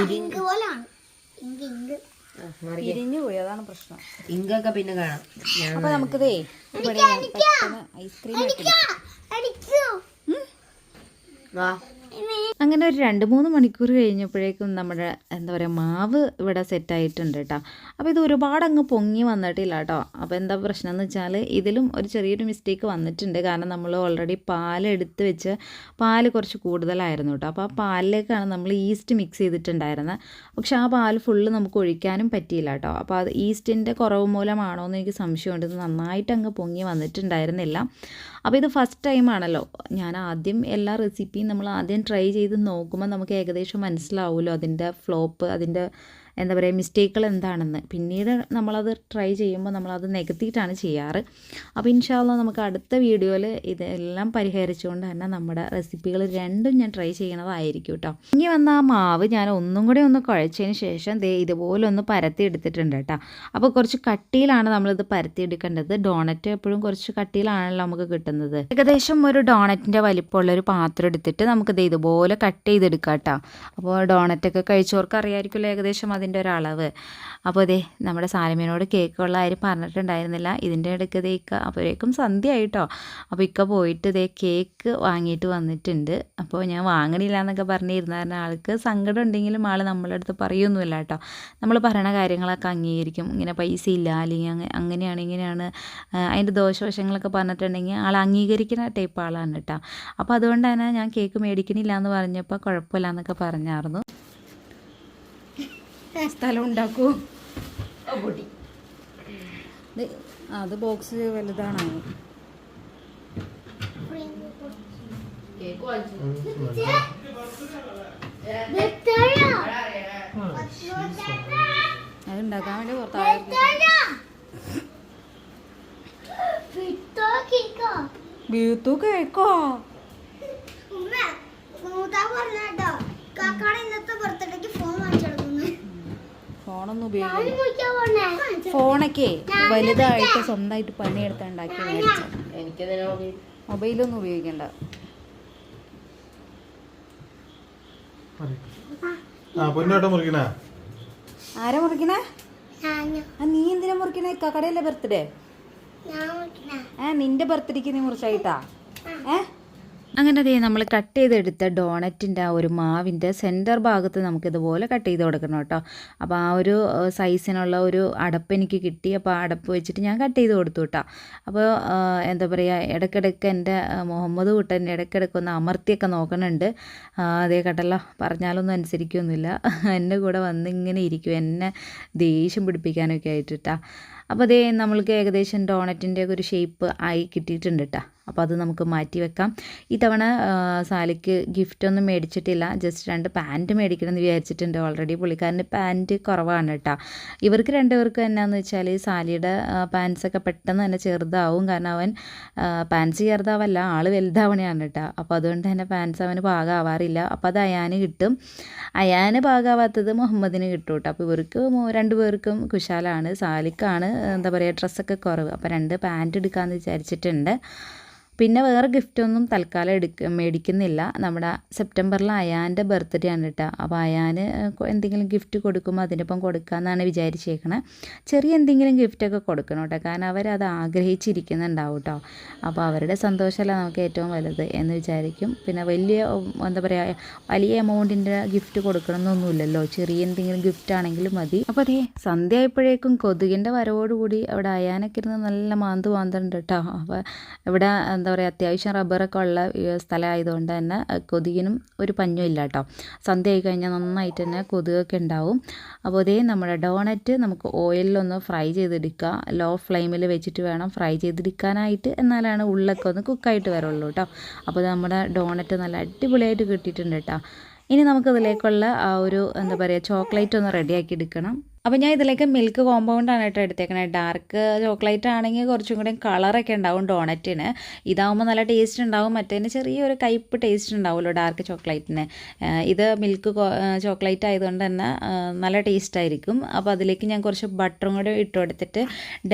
പിരിഞ്ഞു പോയി, അതാണ് പ്രശ്നം. ഇങ്കൊക്കെ പിന്നെ കാണാം. അപ്പൊ നമുക്കിതേ പെട്ടെന്ന് ഐസ്ക്രീം അങ്ങനെ ഒരു 2-3 മണിക്കൂർ കഴിഞ്ഞപ്പോഴേക്കും നമ്മുടെ എന്താ പറയുക മാവ് ഇവിടെ സെറ്റായിട്ടുണ്ട് കേട്ടോ. അപ്പോൾ ഇത് ഒരുപാട് അങ്ങ് പൊങ്ങി വന്നിട്ടില്ല കേട്ടോ. അപ്പോൾ എന്താ പ്രശ്നം എന്ന് വെച്ചാൽ ഇതിലും ഒരു ചെറിയൊരു മിസ്റ്റേക്ക് വന്നിട്ടുണ്ട്. കാരണം നമ്മൾ ഓൾറെഡി പാലെടുത്ത് വെച്ച് പാല് കുറച്ച് കൂടുതലായിരുന്നു കേട്ടോ. അപ്പോൾ ആ പാലിലേക്കാണ് നമ്മൾ ഈസ്റ്റ് മിക്സ് ചെയ്തിട്ടുണ്ടായിരുന്നത്. പക്ഷെ ആ പാൽ ഫുള്ള് നമുക്ക് ഒഴിക്കാനും പറ്റിയില്ല കേട്ടോ. അപ്പോൾ അത് ഈസ്റ്റിൻ്റെ കുറവ് മൂലമാണോ എന്ന് എനിക്ക് സംശയമുണ്ട്. ഇത് നന്നായിട്ട് അങ്ങ് പൊങ്ങി വന്നിട്ടുണ്ടായിരുന്നില്ല. അപ്പോൾ ഇത് ഫസ്റ്റ് ടൈമാണല്ലോ. ഞാൻ ആദ്യം എല്ലാ റെസിപ്പിയും നമ്മൾ ആദ്യം ട്രൈ ചെയ്ത് നോക്കുമ്പോൾ നമുക്ക് ഏകദേശം മനസ്സിലാവുമല്ലോ അതിൻ്റെ ഫ്ലോപ്പ്, അതിൻ്റെ എന്താ പറയുക മിസ്റ്റേക്കുകൾ എന്താണെന്ന്. പിന്നീട് നമ്മളത് ട്രൈ ചെയ്യുമ്പോൾ നമ്മളത് നികത്തിയിട്ടാണ് ചെയ്യാറ്. അപ്പോൾ ഇൻഷാ അല്ലാഹ് നമുക്ക് അടുത്ത വീഡിയോയിൽ ഇതെല്ലാം പരിഹരിച്ചുകൊണ്ട് തന്നെ നമ്മുടെ റെസിപ്പികൾ രണ്ടും ഞാൻ ട്രൈ ചെയ്യണതായിരിക്കും കേട്ടോ. ഇനി വന്ന ആ മാവ് ഞാൻ ഒന്നും കൂടെ ഒന്ന് കുഴച്ചതിന് ശേഷം ഇതുപോലെ ഒന്ന് പരത്തി എടുത്തിട്ടുണ്ട് കേട്ടോ. അപ്പോൾ കുറച്ച് കട്ടിയിലാണ് നമ്മളിത് പരത്തി എടുക്കേണ്ടത്. ഡോണറ്റ് എപ്പോഴും കുറച്ച് കട്ടിയിലാണല്ലോ നമുക്ക് കിട്ടുന്നത്. ഏകദേശം ഒരു ഡോണറ്റിൻ്റെ വലിപ്പമുള്ളൊരു പാത്രം എടുത്തിട്ട് നമുക്കിത് ഇതുപോലെ കട്ട് ചെയ്തെടുക്കാം കേട്ടോ. അപ്പോൾ ഡോണറ്റൊക്കെ കഴിച്ചവർക്ക് അറിയാമായിരിക്കുമല്ലോ ഏകദേശം അതിൻ്റെ ഒരളവ്. അപ്പോൾ നമ്മുടെ സാലിമിനോട് കേക്കുള്ള കാര്യം പറഞ്ഞിട്ടുണ്ടായിരുന്നില്ല. ഇതിൻ്റെ ഇടയ്ക്ക് അപ്പോഴേക്കും സന്ധ്യ ആയിട്ടോ. അപ്പോൾ ഇക്ക പോയിട്ട് കേക്ക് വാങ്ങിയിട്ട് വന്നിട്ടുണ്ട്. അപ്പോൾ ഞാൻ വാങ്ങണില്ല എന്നൊക്കെ പറഞ്ഞിരുന്ന ആൾക്ക് സങ്കടം ഉണ്ടെങ്കിലും ആൾ നമ്മളെ അടുത്ത് പറയൊന്നുമില്ല കേട്ടോ. നമ്മൾ പറയണ കാര്യങ്ങളൊക്കെ അംഗീകരിക്കും. ഇങ്ങനെ പൈസ ഇല്ല അല്ലെങ്കിൽ അങ്ങനെയാണ് ഇങ്ങനെയാണ് അതിൻ്റെ ദോഷവശങ്ങളൊക്കെ പറഞ്ഞിട്ടുണ്ടെങ്കിൽ ആൾ അംഗീകരിക്കുന്ന ടൈപ്പ് ആളാണ് കേട്ടോ. അപ്പോൾ അതുകൊണ്ട് തന്നെ ഞാൻ കേക്ക് മേടിക്കണില്ല എന്ന് പറഞ്ഞപ്പോൾ കുഴപ്പമില്ല എന്നൊക്കെ പറഞ്ഞായിരുന്നു. സ്ഥലം ഉണ്ടാക്കൂ. അത് ബോക്സ് വലുതാണ്. അത് ഉണ്ടാക്കാൻ വേണ്ടി ബീത്തു കേക്കോ ഫോണൊന്നും ഉപയോഗിക്കില്ല. മുറിക്കാൻ പോണേ ഫോണൊക്കെ വലുതായിട്ട് സ്വന്തമായിട്ട് പണിയെടുത്ത് ഉണ്ടാക്കി മേടിച്ച എനിക്കതിനെ മൊബൈലൊന്നും ഉപയോഗിക്കണ്ട. പൊന്നോട്ടം മുറിക്കണ ആരാ മുറിക്കണേ? ഞാന് നീ എന്തിനാ മുറിക്കണേ? കടയിലെ ബർത്ത്ഡേ? ഞാൻ മുറിക്കണേ നിന്റെ ബർത്ത്ഡേക്ക് നീ മുറിച്ചായിട്ടാ? അങ്ങനെ അതേ നമ്മൾ കട്ട് ചെയ്തെടുത്ത ഡോണറ്റിൻ്റെ ആ ഒരു മാവിൻ്റെ സെൻറ്റർ ഭാഗത്ത് നമുക്കിതുപോലെ കട്ട് ചെയ്ത് കൊടുക്കണം കേട്ടോ. അപ്പോൾ ആ ഒരു സൈസിനുള്ള ഒരു അടപ്പ് എനിക്ക് കിട്ടി. അപ്പോൾ ആ അടപ്പ് വെച്ചിട്ട് ഞാൻ കട്ട് ചെയ്ത് കൊടുത്തു കേട്ടോ. അപ്പോൾ എന്താ പറയുക, ഇടയ്ക്കിടയ്ക്ക് എൻ്റെ മുഹമ്മദ് കുട്ടൻ ഇടയ്ക്കിടയ്ക്ക് ഒന്ന് അമർത്തിയൊക്കെ നോക്കണുണ്ട്. അതേ കണ്ടല്ലോ, പറഞ്ഞാലൊന്നും അനുസരിക്കുകയൊന്നുമില്ല. എൻ്റെ കൂടെ വന്നിങ്ങനെ ഇരിക്കും, എന്നെ ദേഷ്യം പിടിപ്പിക്കാനൊക്കെ ആയിട്ടാ. അപ്പോൾ അതേ നമ്മൾക്ക് ഏകദേശം ഡോണറ്റിൻ്റെ ഒരു ഷേപ്പ് ആയി കിട്ടിയിട്ടുണ്ട് കേട്ടോ. അപ്പോൾ അത് നമുക്ക് മാറ്റി വെക്കാം. ഇത്തവണ സാലിക്ക് ഗിഫ്റ്റൊന്നും മേടിച്ചിട്ടില്ല, ജസ്റ്റ് 2 പാൻറ്റ് മേടിക്കണമെന്ന് വിചാരിച്ചിട്ടുണ്ട്. ഓൾറെഡി പുള്ളിക്കാരൻ്റെ പാൻറ്റ് കുറവാണ് കേട്ടോ. ഇവർക്ക് 2 പേർക്കും എന്നാന്ന് വെച്ചാൽ സാലിയുടെ പാൻസൊക്കെ പെട്ടെന്ന് തന്നെ ചെറുതാവും. കാരണം അവൻ പാൻസ് ചെറുതാവല്ല, ആൾ വലുതാവണയാണ് കേട്ടോ. അപ്പോൾ അതുകൊണ്ട് തന്നെ പാൻസ് അവന് പാകമാവാറില്ല. അപ്പോൾ അത് അയാന് കിട്ടും. അയാന് പാകമാവാത്തത് മുഹമ്മദിന് കിട്ടും കേട്ടോ. അപ്പോൾ ഇവർക്ക് 2 പേർക്കും കുശാലാണ്. സാലിക്കാണ് എന്താ പറയുക ഡ്രസ്സൊക്കെ കുറവ്. അപ്പോൾ 2 പാൻറ്റ് എടുക്കാമെന്ന് വിചാരിച്ചിട്ടുണ്ട്. പിന്നെ വേറെ ഗിഫ്റ്റൊന്നും തൽക്കാലം മേടിക്കുന്നില്ല. നമ്മുടെ സെപ്റ്റംബറിൽ അയാൻ്റെ ബർത്ത്ഡേ ആണ് കേട്ടോ. അപ്പോൾ അയാന് എന്തെങ്കിലും ഗിഫ്റ്റ് കൊടുക്കുമ്പോൾ അതിനൊപ്പം കൊടുക്കാമെന്നാണ് വിചാരിച്ചേക്കണത്. ചെറിയ എന്തെങ്കിലും ഗിഫ്റ്റൊക്കെ കൊടുക്കണം കേട്ടോ, കാരണം അവരത് ആഗ്രഹിച്ചിരിക്കുന്നുണ്ടാവും കേട്ടോ. അപ്പോൾ അവരുടെ സന്തോഷമല്ല നമുക്ക് ഏറ്റവും വലുത് എന്ന് വിചാരിക്കും. പിന്നെ എന്താ പറയുക വലിയ എമൗണ്ടിൻ്റെ ഗിഫ്റ്റ് കൊടുക്കണമെന്നൊന്നുമില്ലല്ലോ, ചെറിയ എന്തെങ്കിലും ഗിഫ്റ്റ് ആണെങ്കിലും മതി. അപ്പോൾ അതേ സന്ധ്യ ആയപ്പോഴേക്കും കൊതുകിൻ്റെ വരവോടുകൂടി അവിടെ അയാനൊക്കെ ഇരുന്ന് നല്ല മാന്തുണ്ട് കേട്ടോ. അപ്പോൾ ഇവിടെ എന്താ പറയുക അത്യാവശ്യം റബ്ബറൊക്കെ ഉള്ള സ്ഥലമായതുകൊണ്ട് തന്നെ കൊതുകിനും ഒരു പഞ്ഞും ഇല്ല കേട്ടോ. സന്ധ്യ ആയി കഴിഞ്ഞാൽ നന്നായിട്ട് തന്നെ കൊതുകൊക്കെ ഉണ്ടാവും. അപ്പോൾ അതേ നമ്മുടെ ഡോണറ്റ് നമുക്ക് ഓയിലൊന്ന് ഫ്രൈ ചെയ്തെടുക്കുക. ലോ ഫ്ലെയിമിൽ വെച്ചിട്ട് വേണം ഫ്രൈ ചെയ്തെടുക്കാനായിട്ട്, എന്നാലാണ് ഉള്ളൊക്കെ ഒന്ന് കുക്കായിട്ട് വരുള്ളൂ കേട്ടോ. അപ്പോൾ നമ്മുടെ ഡോണറ്റ് നല്ല അടിപൊളിയായിട്ട് കിട്ടിയിട്ടുണ്ട് കേട്ടോ. ഇനി നമുക്കതിലേക്കുള്ള ആ ഒരു എന്താ പറയുക ചോക്ലേറ്റ് ഒന്ന് റെഡിയാക്കി എടുക്കണം. അപ്പോൾ ഞാൻ ഇതിലേക്ക് മിൽക്ക് കോമ്പൗണ്ടാണ് കേട്ടോ എടുത്തേക്കണേ. ഡാർക്ക് ചോക്ലേറ്റ് ആണെങ്കിൽ കുറച്ചും കൂടി കളറൊക്കെ ഉണ്ടാവും ഡോണറ്റിന്. ഇതാവുമ്പോൾ നല്ല ടേസ്റ്റ് ഉണ്ടാവും, മറ്റേതിന് ചെറിയൊരു കയ്പ്പ് ടേസ്റ്റ് ഉണ്ടാവുമല്ലോ ഡാർക്ക് ചോക്ലേറ്റിന്. ഇത് മിൽക്ക് ചോക്ലേറ്റ് ആയതുകൊണ്ട് തന്നെ നല്ല ടേസ്റ്റ് ആയിരിക്കും. അപ്പോൾ അതിലേക്ക് ഞാൻ കുറച്ച് ബട്ടറും കൂടെ ഇട്ട് കൊടുത്തിട്ട്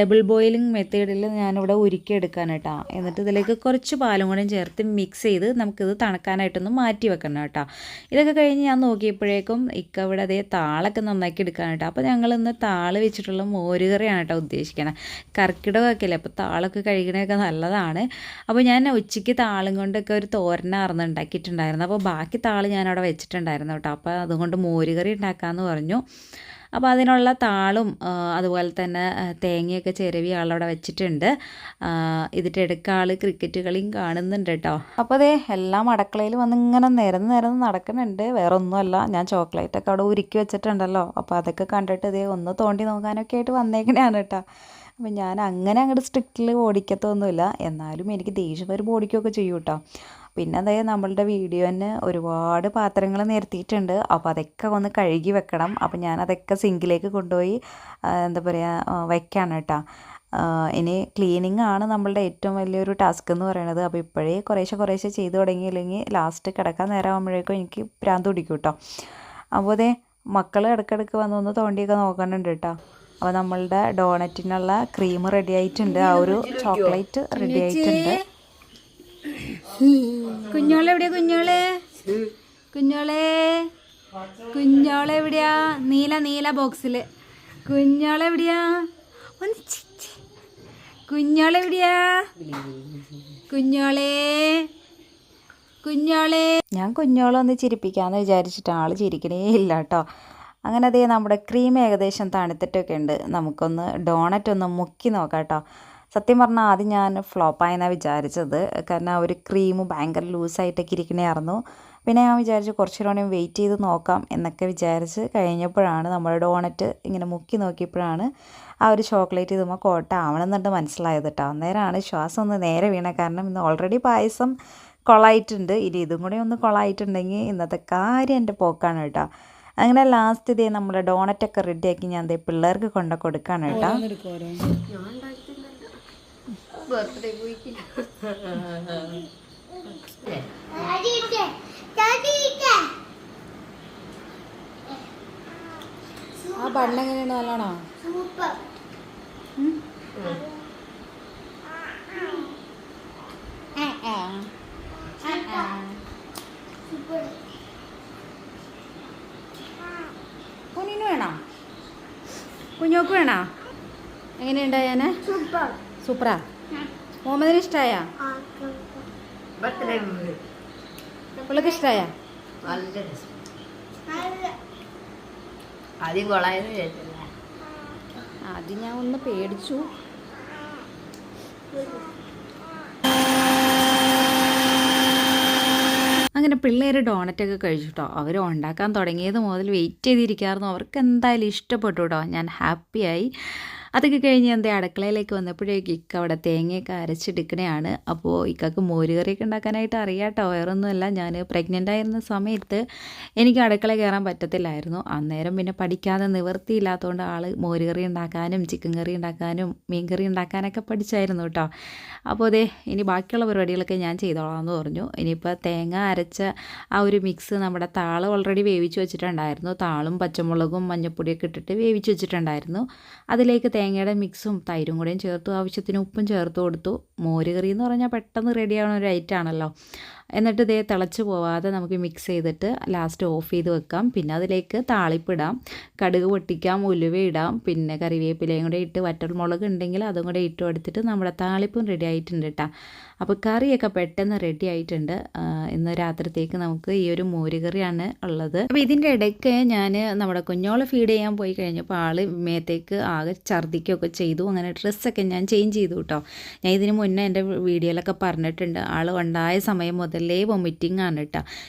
ഡബിൾ ബോയിലിംഗ് മെത്തേഡിൽ ഞാനിവിടെ ഉരുക്കിയെടുക്കാൻ കേട്ടോ. എന്നിട്ട് ഇതിലേക്ക് കുറച്ച് പാലും കൂടെ ചേർത്ത് മിക്സ് ചെയ്ത് നമുക്കിത് തണുക്കാനായിട്ടൊന്ന് മാറ്റി വെക്കണം കേട്ടോ. ഇതൊക്കെ കഴിഞ്ഞ് ഞാൻ നോക്കിയപ്പോഴേക്കും ഇവിടെ അതേ താളൊക്കെ നന്നാക്കി എടുക്കാൻ കേട്ടോ. അപ്പോൾ ഞങ്ങളിന്ന് താള് വെച്ചിട്ടുള്ള മോരുകറിയാണ് കേട്ടോ ഉദ്ദേശിക്കണത്. കർക്കിടകമൊക്കെ അല്ലേ, അപ്പോൾ താളൊക്കെ കഴിക്കണതൊക്കെ നല്ലതാണ്. അപ്പോൾ ഞാൻ ഉച്ചയ്ക്ക് താളും കൊണ്ടൊക്കെ ഒരു തോരനാർന്ന് ഉണ്ടാക്കിയിട്ടുണ്ടായിരുന്നു. അപ്പോൾ ബാക്കി താള് ഞാനവിടെ വെച്ചിട്ടുണ്ടായിരുന്നു കേട്ടോ. അപ്പോൾ അതുകൊണ്ട് മോരുകറി ഉണ്ടാക്കാമെന്ന് പറഞ്ഞു. അപ്പോൾ അതിനുള്ള താളും അതുപോലെ തന്നെ തേങ്ങയൊക്കെ ചിരവി ആളവിടെ വെച്ചിട്ടുണ്ട്. ഇതിൻ്റെ ഇടയ്ക്ക് ആൾ ക്രിക്കറ്റ് കളിയും കാണുന്നുണ്ട് കേട്ടോ. അപ്പോൾ അതേ എല്ലാം അടുക്കളയിൽ വന്ന് ഇങ്ങനെ നിരന്ന് നടക്കുന്നുണ്ട്. വേറെ ഒന്നുമല്ല, ഞാൻ ചോക്ലേറ്റൊക്കെ അവിടെ ഉരുക്കി വെച്ചിട്ടുണ്ടല്ലോ. അപ്പോൾ അതൊക്കെ കണ്ടിട്ട് ഇതേ ഒന്ന് തോണ്ടി നോക്കാനൊക്കെ ആയിട്ട് വന്നേക്കണെയാണ് കേട്ടോ. അപ്പം ഞാൻ അങ്ങനെ അങ്ങോട്ട് സ്ട്രിക്റ്റിൽ ഓടിക്കത്തൊന്നുമില്ല, എന്നാലും എനിക്ക് ദേഷ്യം വരുമ്പോൾ ഓടിക്കുകയൊക്കെ ചെയ്യും കേട്ടോ. പിന്നെ അതായത് നമ്മളുടെ വീഡിയോന് ഒരുപാട് പാത്രങ്ങൾ നിരത്തിയിട്ടുണ്ട്. അപ്പോൾ അതൊക്കെ ഒന്ന് കഴുകി വെക്കണം. അപ്പോൾ ഞാനതൊക്കെ സിങ്കിലേക്ക് കൊണ്ടുപോയി എന്താ പറയുക വെക്കാണ് കേട്ടോ. ഇനി ക്ലീനിങ് ആണ് നമ്മളുടെ ഏറ്റവും വലിയൊരു ടാസ്ക് എന്ന് പറയുന്നത്. അപ്പോൾ ഇപ്പോഴേ കുറേശ്ശെ ചെയ്ത് തുടങ്ങിയില്ലെങ്കിൽ ലാസ്റ്റ് കിടക്കാൻ നേരം ആകുമ്പോഴേക്കും എനിക്ക് ഭ്രാന്ത് പിടിക്കും കേട്ടോ. അപ്പോൾ അതേ മക്കൾ ഇടയ്ക്കിടയ്ക്ക് വന്നൊന്ന് തോണ്ടിയൊക്കെ നോക്കുന്നുണ്ട് കേട്ടോ. അപ്പോൾ നമ്മളുടെ ഡോണറ്റിനുള്ള ക്രീം റെഡി ആയിട്ടുണ്ട്, ആ ഒരു ചോക്ലേറ്റ് റെഡി ആയിട്ടുണ്ട്. കുഞ്ഞോളെവിടെയാ കുഞ്ഞോളെവിടെയാ നീല ബോക്സിൽ കുഞ്ഞോളെവിടെയാ കുഞ്ഞോളെവിടെയാ കുഞ്ഞോളെ ഞാൻ കുഞ്ഞോളൊന്ന് ചിരിപ്പിക്കാമെന്ന് വിചാരിച്ചിട്ട് ആൾ ചിരിക്കണേ ഇല്ല കേട്ടോ. അങ്ങനെ അതേ നമ്മുടെ ക്രീം ഏകദേശം തണുത്തിട്ടൊക്കെ ഉണ്ട്. നമുക്കൊന്ന് ഡോണറ്റ് ഒന്ന് മുക്കി നോക്കാം കേട്ടോ. സത്യം പറഞ്ഞാൽ ആദ്യം ഞാൻ ഫ്ലോപ്പായെന്നാണ് വിചാരിച്ചത്, കാരണം ആ ഒരു ക്രീം ഭയങ്കര ലൂസായിട്ടൊക്കെ ഇരിക്കണമായിരുന്നു. പിന്നെ ഞാൻ വിചാരിച്ചു കുറച്ചുകൂടെ വെയിറ്റ് ചെയ്ത് നോക്കാം എന്നൊക്കെ വിചാരിച്ച് കഴിഞ്ഞപ്പോഴാണ് നമ്മുടെ ഡോണറ്റ് ഇങ്ങനെ മുക്കി നോക്കിയപ്പോഴാണ് ആ ഒരു ചോക്ലേറ്റ് ഇതുമ്പോൾ കോട്ട ആവണമെന്നുണ്ട് മനസ്സിലായത് കേട്ടോ. അന്നേരമാണ് ശ്വാസം ഒന്ന് നേരെ വീണ, കാരണം ഇന്ന് ഓൾറെഡി പായസം കൊളായിട്ടുണ്ട്. ഇനി ഇതും കൂടെ ഒന്ന് കൊളായിട്ടുണ്ടെങ്കിൽ ഇന്നത്തെ കാര്യം എൻ്റെ പോക്കാണ് കേട്ടോ. അങ്ങനെ ലാസ്റ്റ് ഇതേ നമ്മുടെ ഡോണറ്റൊക്കെ റെഡിയാക്കി ഞാൻ ദേ പിള്ളേർക്ക് കൊണ്ട് കൊടുക്കാണ് കേട്ടോ. ബർത്ത്ഡേ പോയിക്ക് ആ ബണ്ണെങ്ങനെയുണ്ട്, നല്ലോണോ? സൂപ്പർ. സൂപ്പർ. കുഞ്ഞിന് വേണോ? കുഞ്ഞോക്ക് വേണോ? എങ്ങനെയുണ്ടായാനെ? സൂപ്പർ. സൂപ്പറാ. മുഹമ്മദിന് ഇഷ്ടമായ? ബർത്ത്ഡേ പുള്ളിക്ക് ഇഷ്ടമായ? നല്ല രസം. ആദ്യം കൊളായെന്ന് വിചാരിച്ചില്ല. ആദ്യം ഞാൻ ഒന്ന് പേടിച്ചു. അങ്ങനെ പിള്ളേർ ഡോണറ്റൊക്കെ കഴിച്ചു കേട്ടോ. അവർ ഉണ്ടാക്കാൻ തുടങ്ങിയത് മുതൽ വെയിറ്റ് ചെയ്തിരിക്കായിരുന്നു. അവർക്ക് എന്തായാലും ഇഷ്ടപ്പെട്ടു കേട്ടോ. ഞാൻ ഹാപ്പിയായി. അതൊക്കെ കഴിഞ്ഞ് എൻ്റെ അടുക്കളയിലേക്ക് വന്നപ്പോഴേക്കും ഇക്ക അവിടെ തേങ്ങയൊക്കെ അരച്ചെടുക്കണയാണ്. അപ്പോൾ ഇക്കക്ക് മോരുകറിയൊക്കെ ഉണ്ടാക്കാനായിട്ട് അറിയാം കേട്ടോ. വേറൊന്നുമല്ല, ഞാൻ പ്രഗ്നൻ്റ് ആയിരുന്ന സമയത്ത് എനിക്ക് അടുക്കള കയറാൻ പറ്റത്തില്ലായിരുന്നു. അന്നേരം പിന്നെ പഠിക്കാതെ നിവൃത്തിയില്ലാത്തതുകൊണ്ട് ആൾ മോരുകറി ഉണ്ടാക്കാനും ചിക്കൻ കറി ഉണ്ടാക്കാനും മീൻ കറി ഉണ്ടാക്കാനൊക്കെ പഠിച്ചായിരുന്നു കേട്ടോ. അപ്പോൾ അതെ, ഇനി ബാക്കിയുള്ള പരിപാടികളൊക്കെ ഞാൻ ചെയ്തോളാം എന്ന് പറഞ്ഞു. ഇനിയിപ്പോൾ തേങ്ങ അരച്ച ആ ഒരു മിക്സ് നമ്മുടെ താള് ഓൾറെഡി വേവിച്ച് വെച്ചിട്ടുണ്ടായിരുന്നു. താളും പച്ചമുളകും മഞ്ഞൾപ്പൊടിയൊക്കെ ഇട്ടിട്ട് വേവിച്ച് വെച്ചിട്ടുണ്ടായിരുന്നു. അതിലേക്ക് തേങ്ങയുടെ മിക്സും തൈരും കൂടെയും ചേർത്തു, ആവശ്യത്തിന് ഉപ്പും ചേർത്ത് കൊടുത്തു. മോരുകറി എന്ന് പറഞ്ഞാൽ പെട്ടെന്ന് റെഡിയാവുന്ന ഒരു ഐറ്റമാണല്ലോ. എന്നിട്ട് ഇതേ തിളച്ച് പോവാതെ നമുക്ക് മിക്സ് ചെയ്തിട്ട് ലാസ്റ്റ് ഓഫ് ചെയ്ത് വെക്കാം. പിന്നെ അതിലേക്ക് താളിപ്പിടാം, കടുക് പൊട്ടിക്കാം, ഉലുവ ഇടാം, പിന്നെ കറിവേപ്പിലയും കൂടെ ഇട്ട് വറ്റൽമുളക് ഉണ്ടെങ്കിൽ അതും കൂടെ ഇട്ട് കൊടുത്തിട്ട് നമ്മുടെ താളിപ്പും റെഡി ആയിട്ടുണ്ട് കേട്ടോ. അപ്പോൾ കറിയൊക്കെ പെട്ടെന്ന് റെഡി ആയിട്ടുണ്ട്. ഇന്ന് രാത്രിത്തേക്ക് നമുക്ക് ഈ ഒരു മോരുകറിയാണ് ഉള്ളത്. അപ്പോൾ ഇതിൻ്റെ ഇടയ്ക്ക് ഞാൻ നമ്മുടെ കുഞ്ഞോളെ ഫീഡ് ചെയ്യാൻ പോയി കഴിഞ്ഞപ്പോൾ ആൾ മേത്തേക്ക് ആകെ ഛർദ്ദിക്കുകയൊക്കെ ചെയ്തു. അങ്ങനെ ഡ്രസ്സൊക്കെ ഞാൻ ചേഞ്ച് ചെയ്തു കേട്ടോ. ഞാൻ ഇതിന് മുന്നേ എൻ്റെ വീഡിയോയിലൊക്കെ പറഞ്ഞിട്ടുണ്ട്, ആൾ ഉണ്ടായ സമയം മുതലേ വൊമിറ്റിംഗ് ആണ് കേട്ടോ.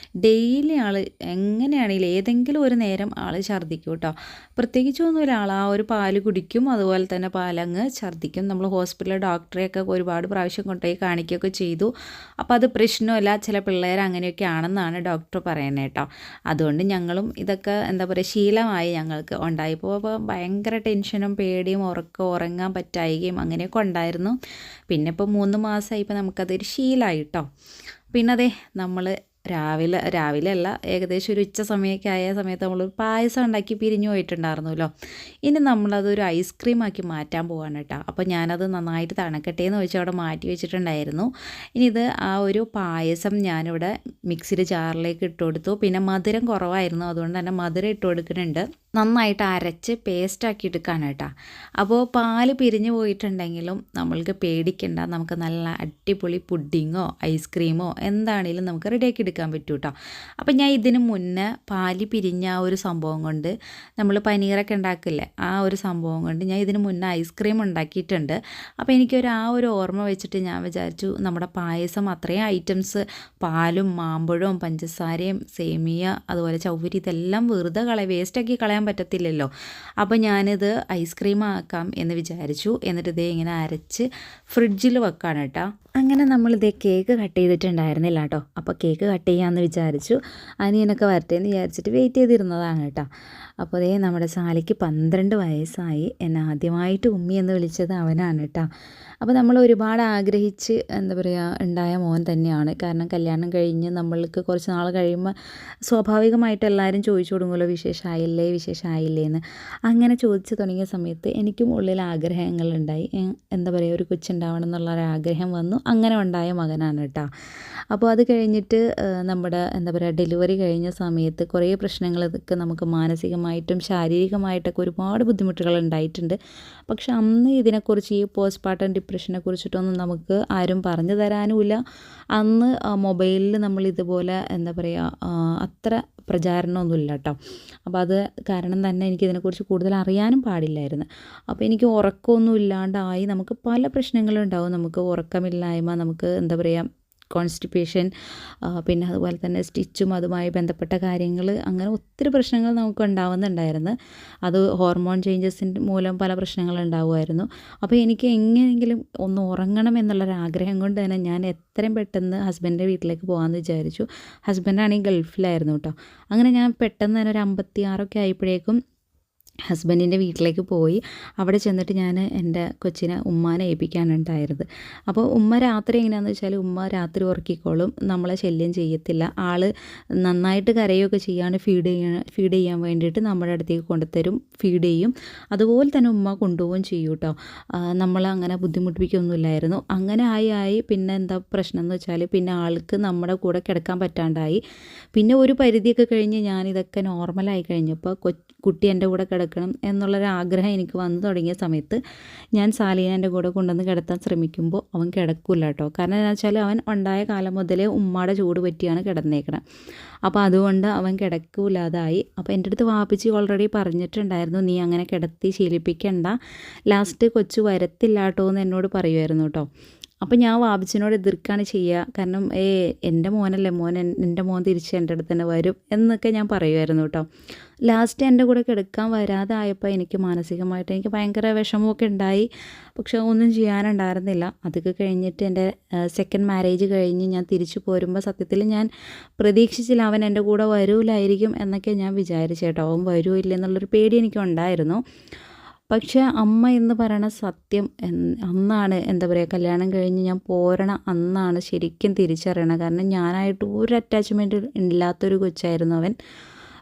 ഡെയിലി ആൾ എങ്ങനെയാണെങ്കിലും ഏതെങ്കിലും ഒരു നേരം ആൾ ഛർദ്ദിക്കും കേട്ടോ. പ്രത്യേകിച്ചൊന്നുമില്ല, ആൾ ആ ഒരു പാല് കുടിക്കും, അതുപോലെ തന്നെ പാലങ്ങ് ഛർദ്ദിക്കും. നമ്മൾ ഹോസ്പിറ്റലിലെ ഡോക്ടറെയൊക്കെ ഒരുപാട് പ്രാവശ്യം കൊണ്ടുപോയി കാണിക്കുകയൊക്കെ ചെയ്തു. അപ്പോൾ അത് പ്രശ്നമല്ല, ചില പിള്ളേർ അങ്ങനെയൊക്കെ ആണെന്നാണ് ഡോക്ടർ പറയുന്നത് കേട്ടോ. അതുകൊണ്ട് ഞങ്ങളും ഇതൊക്കെ എന്താ പറയുക ശീലമായി ഞങ്ങൾക്ക്. ഉണ്ടായപ്പോൾ ഭയങ്കര ടെൻഷനും പേടിയും ഉറങ്ങാൻ പറ്റായികയും അങ്ങനെയൊക്കെ ഉണ്ടായിരുന്നു. പിന്നെ ഇപ്പോൾ 3 മാസമായി, ഇപ്പോൾ നമുക്കതൊരു ശീലമായി കേട്ടോ. പിന്നെ അതെ, നമ്മൾ രാവിലെ അല്ല, ഏകദേശം ഒരു ഉച്ച സമയമൊക്കെ ആയ സമയത്ത് നമ്മളൊരു പായസം ഉണ്ടാക്കി പിരിഞ്ഞു പോയിട്ടുണ്ടായിരുന്നല്ലോ. ഇനി നമ്മളതൊരു ഐസ്ക്രീം ആക്കി മാറ്റാൻ പോവാണ് കേട്ടോ. അപ്പോൾ ഞാനത് നന്നായിട്ട് തണുക്കട്ടെ എന്ന് വെച്ച് അവിടെ മാറ്റി വെച്ചിട്ടുണ്ടായിരുന്നു. ഇനി ഇത് ആ ഒരു പായസം ഞാനിവിടെ മിക്സിയുടെ ജാറിലേക്ക് ഇട്ട് കൊടുത്തു. പിന്നെ മധുരം കുറവായിരുന്നു, അതുകൊണ്ട് തന്നെ മധുരം ഇട്ട് കൊടുക്കുന്നുണ്ട്. നന്നായിട്ട് അരച്ച് പേസ്റ്റാക്കി എടുക്കാണ് കേട്ടോ. അപ്പോൾ പാല് പിരിഞ്ഞു പോയിട്ടുണ്ടെങ്കിലും നമ്മൾക്ക് പേടിക്കണ്ട, നമുക്ക് നല്ല അടിപൊളി പുഡിങ്ങോ ഐസ്ക്രീമോ എന്താണെങ്കിലും നമുക്ക് റെഡിയാക്കി എടുക്കാൻ പറ്റും കേട്ടോ. അപ്പോൾ ഞാൻ ഇതിന് മുന്നേ പാല് പിരിഞ്ഞ ആ ഒരു സംഭവം കൊണ്ട്, നമ്മൾ പനീറൊക്കെ ഉണ്ടാക്കില്ലേ, ആ ഒരു സംഭവം കൊണ്ട് ഞാൻ ഇതിന് മുന്നേ ഐസ്ക്രീം ഉണ്ടാക്കിയിട്ടുണ്ട്. അപ്പോൾ എനിക്കൊരു ആ ഒരു ഓർമ്മ വെച്ചിട്ട് ഞാൻ വിചാരിച്ചു നമ്മുടെ പായസം അത്രയും ഐറ്റംസ്, പാലും മാമ്പഴവും പഞ്ചസാരയും സേമിയ അതുപോലെ ചൗവരി, ഇതെല്ലാം വെറുതെ വേസ്റ്റാക്കി കളയാൻ പറ്റത്തില്ലല്ലോ. അപ്പോൾ ഞാനിത് ഐസ്ക്രീം ആക്കാം എന്ന് വിചാരിച്ചു. എന്നിട്ട് ഇതേ ഇങ്ങനെ അരച്ച് ഫ്രിഡ്ജിൽ വെക്കാണ് കേട്ടോ. അങ്ങനെ നമ്മളിതേ കേക്ക് കട്ട് ചെയ്തിട്ടുണ്ടായിരുന്നില്ല കേട്ടോ. അപ്പോൾ കേക്ക് കട്ട് ചെയ്യാമെന്ന് വിചാരിച്ചു. അനിയനൊക്കെ വരട്ടെ എന്ന് വിചാരിച്ചിട്ട് വെയിറ്റ് ചെയ്തിരുന്നതാണ് കേട്ടോ. അപ്പോൾ അതേ നമ്മുടെ സാലിക്ക് 12 വയസ്സായി. എന്നെ ആദ്യമായിട്ട് ഉമ്മി എന്ന് വിളിച്ചത് അവനാണ് കേട്ടോ. അപ്പോൾ നമ്മൾ ഒരുപാട് ആഗ്രഹിച്ച് എന്താ പറയുക ഉണ്ടായ മോൻ തന്നെയാണ്. കാരണം കല്യാണം കഴിഞ്ഞ് നമ്മൾക്ക് കുറച്ച് നാൾ കഴിയുമ്പോൾ സ്വാഭാവികമായിട്ട് എല്ലാവരും ചോദിച്ചു തുടങ്ങുമല്ലോ വിശേഷമായില്ലേ എന്ന്. അങ്ങനെ ചോദിച്ചു തുടങ്ങിയ സമയത്ത് എനിക്കും ഉള്ളിൽ ആഗ്രഹങ്ങളുണ്ടായി. എന്താ പറയുക, ഒരു കൊച്ചുണ്ടാവണം എന്നുള്ളൊരാഗ്രഹം വന്നു. അങ്ങനെ ഉണ്ടായ മകനാണ് കേട്ടോ. അപ്പോൾ അത് കഴിഞ്ഞിട്ട് നമ്മുടെ എന്താ പറയുക ഡെലിവറി കഴിഞ്ഞ സമയത്ത് കുറേ പ്രശ്നങ്ങളൊക്കെ നമുക്ക് മാനസികമായിട്ടും ശാരീരികമായിട്ടൊക്കെ ഒരുപാട് ബുദ്ധിമുട്ടുകൾ ഉണ്ടായിട്ടുണ്ട്. പക്ഷെ അന്ന് ഇതിനെക്കുറിച്ച്, ഈ പോസ്റ്റ്പാർട്ടം ഡിപ്രഷനെ കുറിച്ചിട്ടൊന്നും നമുക്ക് ആരും പറഞ്ഞു തരാനുമില്ല. അന്ന് മൊബൈലിൽ നമ്മൾ ഇതുപോലെ എന്താ പറയുക അത്ര പ്രചാരണമൊന്നുമില്ല കേട്ടോ. അപ്പോൾ അത് കാരണം തന്നെ എനിക്കിതിനെക്കുറിച്ച് കൂടുതൽ അറിയാനും പാടില്ലായിരുന്നു. അപ്പോൾ എനിക്ക് ഉറക്കമൊന്നും ഇല്ലാണ്ടായി. നമുക്ക് പല പ്രശ്നങ്ങളുണ്ടാവും. നമുക്ക് ഉറക്കമില്ലായ്മ, നമുക്ക് എന്താ പറയുക കോൺസ്റ്റിപ്പേഷൻ, പിന്നെ അതുപോലെ തന്നെ സ്റ്റിച്ചും അതുമായി ബന്ധപ്പെട്ട കാര്യങ്ങൾ, അങ്ങനെ ഒത്തിരി പ്രശ്നങ്ങൾ നമുക്ക് ഉണ്ടാവുന്നുണ്ടായിരുന്നു. അത് ഹോർമോൺ ചേഞ്ചസിൻ്റെ മൂലം പല പ്രശ്നങ്ങളുണ്ടാവുമായിരുന്നു. അപ്പോൾ എനിക്ക് എങ്ങനെയെങ്കിലും ഒന്ന് ഉറങ്ങണം എന്നുള്ളൊരാഗ്രഹം കൊണ്ട് തന്നെ ഞാൻ എത്രയും പെട്ടെന്ന് ഹസ്ബൻഡിൻ്റെ വീട്ടിലേക്ക് പോകാമെന്ന് വിചാരിച്ചു. ഹസ്ബൻഡാണെങ്കിൽ ഗൾഫിലായിരുന്നു കേട്ടോ. അങ്ങനെ ഞാൻ പെട്ടെന്ന് തന്നെ ഒരു 56 ആയപ്പോഴേക്കും ഹസ്ബൻഡിൻ്റെ വീട്ടിലേക്ക് പോയി. അവിടെ ചെന്നിട്ട് ഞാൻ എൻ്റെ കൊച്ചിനെ ഉമ്മാനെ ഏൽപ്പിക്കാനുണ്ടായിരുന്നത്. അപ്പോൾ ഉമ്മ രാത്രി എങ്ങനെയാണെന്ന് വെച്ചാൽ ഉമ്മ രാത്രി ഉറക്കിക്കോളും, നമ്മളെ ശല്യം ചെയ്യത്തില്ല. ആൾ നന്നായിട്ട് കരയൊക്കെ ചെയ്യാണ്ട് ഫീഡ് ചെയ്യാൻ വേണ്ടിയിട്ട് നമ്മുടെ അടുത്തേക്ക് കൊണ്ടുത്തരും, ഫീഡ് ചെയ്യും. അതുപോലെ തന്നെ ഉമ്മ കൊണ്ടുപോവുകയും ചെയ്യും കേട്ടോ. നമ്മളങ്ങനെ ബുദ്ധിമുട്ടിപ്പിക്കൊന്നുമില്ലായിരുന്നു. അങ്ങനെ ആയി പിന്നെ എന്താ പ്രശ്നം എന്ന് വെച്ചാൽ പിന്നെ ആൾക്ക് നമ്മുടെ കൂടെ കിടക്കാൻ പറ്റാണ്ടായി. പിന്നെ ഒരു പരിധിയൊക്കെ കഴിഞ്ഞ് ഞാനിതൊക്കെ നോർമലായി കഴിഞ്ഞപ്പോൾ കുട്ടി എൻ്റെ കൂടെ കിടക്കണം എന്നുള്ളൊരാഗ്രഹം എനിക്ക് വന്നു തുടങ്ങിയ സമയത്ത് ഞാൻ സാലീനെ എൻ്റെ കൂടെ കൊണ്ടുവന്ന് കിടത്താൻ ശ്രമിക്കുമ്പോൾ അവൻ കിടക്കില്ല കേട്ടോ. കാരണം എന്താ വെച്ചാൽ അവൻ ഉണ്ടായ കാലം മുതലേ ഉമ്മയുടെ ചൂട് പറ്റിയാണ് കിടന്നേക്കണം. അപ്പോൾ അതുകൊണ്ട് അവൻ കിടക്കില്ലാതായി. അപ്പോൾ എൻ്റെ അടുത്ത് വാപ്പിച്ചി ഓൾറെഡി പറഞ്ഞിട്ടുണ്ടായിരുന്നു, നീ അങ്ങനെ കിടത്തി ശീലിപ്പിക്കണ്ട, ലാസ്റ്റ് കൊച്ചു വരത്തില്ല കേട്ടോ എന്ന് എന്നോട് പറയുമായിരുന്നു കേട്ടോ. അപ്പോൾ ഞാൻ വാപ്പിച്ചിനോട് എതിർക്കുകയാണ് ചെയ്യുക. കാരണം എൻ്റെ മോനല്ലേ എൻ്റെ മോൻ തിരിച്ച് എൻ്റെ അടുത്ത് തന്നെ വരും എന്നൊക്കെ ഞാൻ പറയുമായിരുന്നു കേട്ടോ. ലാസ്റ്റ് എൻ്റെ കൂടെ കിടക്കാൻ വരാതായപ്പോൾ എനിക്ക് മാനസികമായിട്ട് എനിക്ക് ഭയങ്കര വിഷമമൊക്കെ ഉണ്ടായി. പക്ഷെ ഒന്നും ചെയ്യാനുണ്ടായിരുന്നില്ല. അതൊക്കെ കഴിഞ്ഞിട്ട് എൻ്റെ സെക്കൻഡ് മാരേജ് കഴിഞ്ഞ് ഞാൻ തിരിച്ചു പോരുമ്പോൾ സത്യത്തിൽ ഞാൻ പ്രതീക്ഷിച്ചില്ല അവൻ എൻ്റെ കൂടെ വരൂലായിരിക്കും എന്നൊക്കെ ഞാൻ വിചാരിച്ചു കേട്ടോ. അവൻ വരൂല്ല എന്നുള്ളൊരു പേടി എനിക്കുണ്ടായിരുന്നു. പക്ഷേ അമ്മ എന്ന് പറയണ സത്യം അന്നാണ്, എന്താ പറയുക, കല്യാണം കഴിഞ്ഞ് ഞാൻ പോരണ അന്നാണ് ശരിക്കും തിരിച്ചറിയണം. കാരണം ഞാനായിട്ട് ഒരു അറ്റാച്ച്മെൻറ്റ് ഇല്ലാത്തൊരു കൊച്ചായിരുന്നു അവൻ.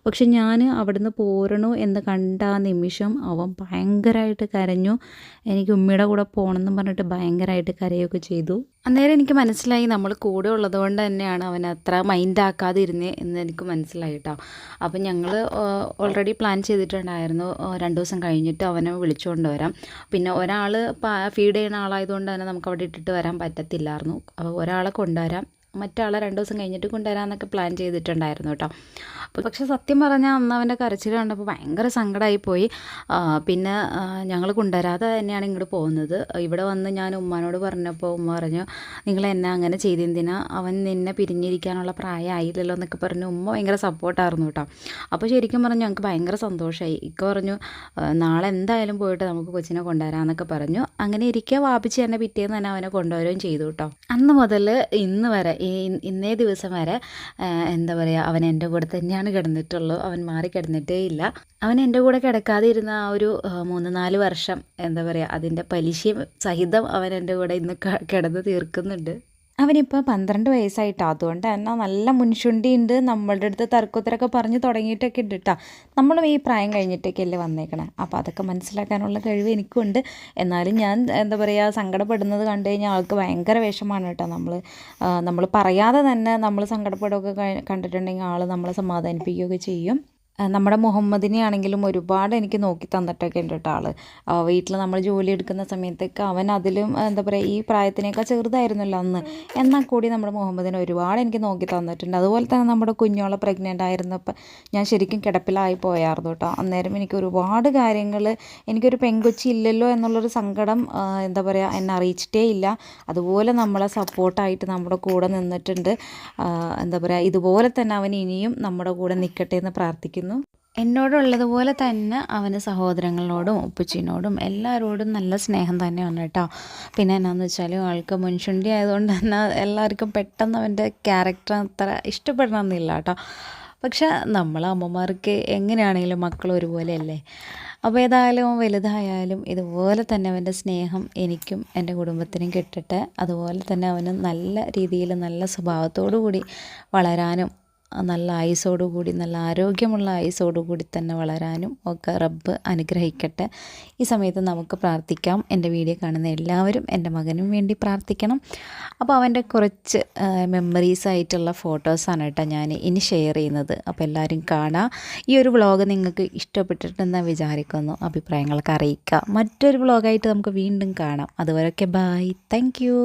പക്ഷെ ഞാൻ അവിടുന്ന് പോരണു എന്ന് കണ്ട ആ നിമിഷം അവൻ ഭയങ്കരമായിട്ട് കരഞ്ഞു. എനിക്ക് ഉമ്മയുടെ കൂടെ പോകണമെന്നും പറഞ്ഞിട്ട് ഭയങ്കരമായിട്ട് കരയൊക്കെ ചെയ്തു. അന്നേരം എനിക്ക് മനസ്സിലായി നമ്മൾ കൂടെ ഉള്ളതുകൊണ്ട് തന്നെയാണ് അവൻ അത്ര മൈൻഡാക്കാതെ ഇരുന്നേ എന്ന് എനിക്ക് മനസ്സിലായി കേട്ടോ. അപ്പം ഞങ്ങൾ ഓൾറെഡി പ്ലാൻ ചെയ്തിട്ടുണ്ടായിരുന്നു 2 ദിവസം കഴിഞ്ഞിട്ട് അവനെ വിളിച്ചുകൊണ്ട് വരാം. പിന്നെ ഒരാൾ ഫീഡ് ചെയ്യുന്ന ആളായതുകൊണ്ട് തന്നെ നമുക്ക് അവിടെ ഇട്ടിട്ട് വരാൻ പറ്റത്തില്ലായിരുന്നു. അപ്പോൾ ഒരാളെ കൊണ്ടുവരാം, മറ്റാളെ 2 ദിവസം കഴിഞ്ഞിട്ട് കൊണ്ടുവരാമെന്നൊക്കെ പ്ലാൻ ചെയ്തിട്ടുണ്ടായിരുന്നു കേട്ടോ. പക്ഷെ സത്യം പറഞ്ഞാൽ അന്ന് അവൻ്റെ കരച്ചിൽ കണ്ടപ്പോൾ ഭയങ്കര സങ്കടമായിപ്പോയി. പിന്നെ ഞങ്ങൾ കൊണ്ടുവരാതെ തന്നെയാണ് ഇങ്ങോട്ട് പോകുന്നത്. ഇവിടെ വന്ന് ഞാൻ ഉമ്മാനോട് പറഞ്ഞപ്പോൾ ഉമ്മ പറഞ്ഞു, നിങ്ങൾ എന്നെ അങ്ങനെ ചെയ്തെന്തിനാ, അവൻ നിന്നെ പിരിഞ്ഞിരിക്കാനുള്ള പ്രായമായില്ലല്ലോ എന്നൊക്കെ പറഞ്ഞു. ഉമ്മ ഭയങ്കര സപ്പോർട്ടായിരുന്നു കേട്ടോ. അപ്പോൾ ശരിക്കും പറഞ്ഞു ഞങ്ങൾക്ക് ഭയങ്കര സന്തോഷമായി. ഇക്ക പറഞ്ഞു നാളെ എന്തായാലും പോയിട്ട് നമുക്ക് കൊച്ചിനെ കൊണ്ടുവരാമെന്നൊക്കെ പറഞ്ഞു. അങ്ങനെ ഇരിക്കുക വാപ്പിച്ച് തന്നെ പിറ്റേന്ന് തന്നെ അവനെ കൊണ്ടുവരികയും ചെയ്തു കേട്ടോ. അന്ന് മുതൽ ഇന്ന് വരെ ഇന്നേ ദിവസം വരെ എന്താ പറയുക, അവൻ എൻ്റെ കൂടെ തന്നെയാണ് കിടന്നിട്ടുള്ളൂ. അവൻ മാറി കിടന്നിട്ടേ ഇല്ല. അവൻ എൻ്റെ കൂടെ കിടക്കാതെ ഇരുന്ന ആ ഒരു 3-4 വർഷം എന്താ പറയുക, അതിൻ്റെ പലിശയും സഹിതം അവൻ എൻ്റെ കൂടെ ഇന്ന് കിടന്ന് തീർക്കുന്നുണ്ട്. അവനിപ്പോൾ 12 വയസ്സായിട്ടോ. അതുകൊണ്ട് തന്നെ നല്ല മുൻശുണ്ടിയുണ്ട്. നമ്മളുടെ അടുത്ത് തർക്കത്തിലൊക്കെ പറഞ്ഞ് തുടങ്ങിയിട്ടൊക്കെ ഉണ്ട് കേട്ടോ. നമ്മളും ഈ പ്രായം കഴിഞ്ഞിട്ടൊക്കെയല്ലേ വന്നേക്കണേ. അപ്പോൾ അതൊക്കെ മനസ്സിലാക്കാനുള്ള കഴിവ് എനിക്കുണ്ട്. എന്നാലും ഞാൻ എന്താ പറയുക, സങ്കടപ്പെടുന്നത് കണ്ടു കഴിഞ്ഞാൽ ആൾക്ക് ഭയങ്കര വിഷമമാണ് കേട്ടോ. നമ്മൾ പറയാതെ തന്നെ നമ്മൾ സങ്കടപ്പെടുകയൊക്കെ കണ്ടിട്ടുണ്ടെങ്കിൽ ആൾ നമ്മളെ സമാധാനിപ്പിക്കുകയൊക്കെ ചെയ്യും. നമ്മുടെ മുഹമ്മദിനെ ആണെങ്കിലും ഒരുപാട് എനിക്ക് നോക്കി തന്നിട്ടൊക്കെ ഉണ്ട് കേട്ടോ. വീട്ടിൽ നമ്മൾ ജോലി എടുക്കുന്ന സമയത്തൊക്കെ അവൻ അതിലും എന്താ പറയുക, ഈ പ്രായത്തിനേക്കാൾ ചെറുതായിരുന്നല്ലോ അന്ന്. എന്നാൽ കൂടി നമ്മുടെ മുഹമ്മദിനെ ഒരുപാട് എനിക്ക് നോക്കി തന്നിട്ടുണ്ട്. അതുപോലെ തന്നെ നമ്മുടെ കുഞ്ഞോളെ പ്രഗ്നൻ്റ് ആയിരുന്നപ്പോൾ ഞാൻ ശരിക്കും കിടപ്പിലായി പോയായിരുന്നു കേട്ടോ. അന്നേരം എനിക്ക് ഒരുപാട് കാര്യങ്ങൾ, എനിക്കൊരു പെൺകൊച്ചി ഇല്ലല്ലോ എന്നുള്ളൊരു സങ്കടം എന്താ പറയുക എന്നെ അറിയിച്ചിട്ടേ ഇല്ല. അതുപോലെ നമ്മളെ സപ്പോർട്ടായിട്ട് നമ്മുടെ കൂടെ നിന്നിട്ടുണ്ട്. എന്താ പറയുക, ഇതുപോലെ തന്നെ അവൻ ഇനിയും നമ്മുടെ കൂടെ നിൽക്കട്ടെ എന്ന് പ്രാർത്ഥിക്കുന്നു. എന്നോടുള്ളതുപോലെ തന്നെ അവന് സഹോദരങ്ങളോടും ഉപ്പച്ചിനോടും എല്ലാവരോടും നല്ല സ്നേഹം തന്നെയാണ് കേട്ടോ. പിന്നെ എന്നാന്ന് വെച്ചാൽ ആൾക്ക് മുൻശുണ്ടി ആയതുകൊണ്ട് തന്നെ എല്ലാവർക്കും പെട്ടെന്ന് അവൻ്റെ ക്യാരക്ടർ അത്ര ഇഷ്ടപ്പെടണമെന്നില്ല കേട്ടോ. പക്ഷെ നമ്മൾ അമ്മമാർക്ക് എങ്ങനെയാണെങ്കിലും മക്കൾ ഒരുപോലെയല്ലേ. അപ്പോൾ ഏതായാലും വലുതായാലും ഇതുപോലെ തന്നെ അവൻ്റെ സ്നേഹം എനിക്കും എൻ്റെ കുടുംബത്തിനും കിട്ടട്ടെ. അതുപോലെ തന്നെ അവന് നല്ല രീതിയിൽ നല്ല സ്വഭാവത്തോടു കൂടി വളരാനും നല്ല ആയുസ്സോടുകൂടി, നല്ല ആരോഗ്യമുള്ള ആയുസ്സോടുകൂടി തന്നെ വളരാനും ഒക്കെ റബ്ബ് അനുഗ്രഹിക്കട്ടെ. ഈ സമയത്ത് നമുക്ക് പ്രാർത്ഥിക്കാം. എൻ്റെ വീഡിയോ കാണുന്ന എല്ലാവരും എൻ്റെ മകനും വേണ്ടി പ്രാർത്ഥിക്കണം. അപ്പോൾ അവൻ്റെ കുറച്ച് മെമ്മറീസ് ആയിട്ടുള്ള ഫോട്ടോസാണ് കേട്ടോ ഞാൻ ഇനി ഷെയർ ചെയ്യുന്നത്. അപ്പോൾ എല്ലാവരും കാണാം. ഈ ഒരു വ്ളോഗ് നിങ്ങൾക്ക് ഇഷ്ടപ്പെട്ടിട്ടെന്ന് വിചാരിക്കുന്നു. അഭിപ്രായങ്ങളൊക്കെ അറിയിക്കുക. മറ്റൊരു വ്ളോഗായിട്ട് നമുക്ക് വീണ്ടും കാണാം. അതുവരെയൊക്കെ ബൈ. Thank you.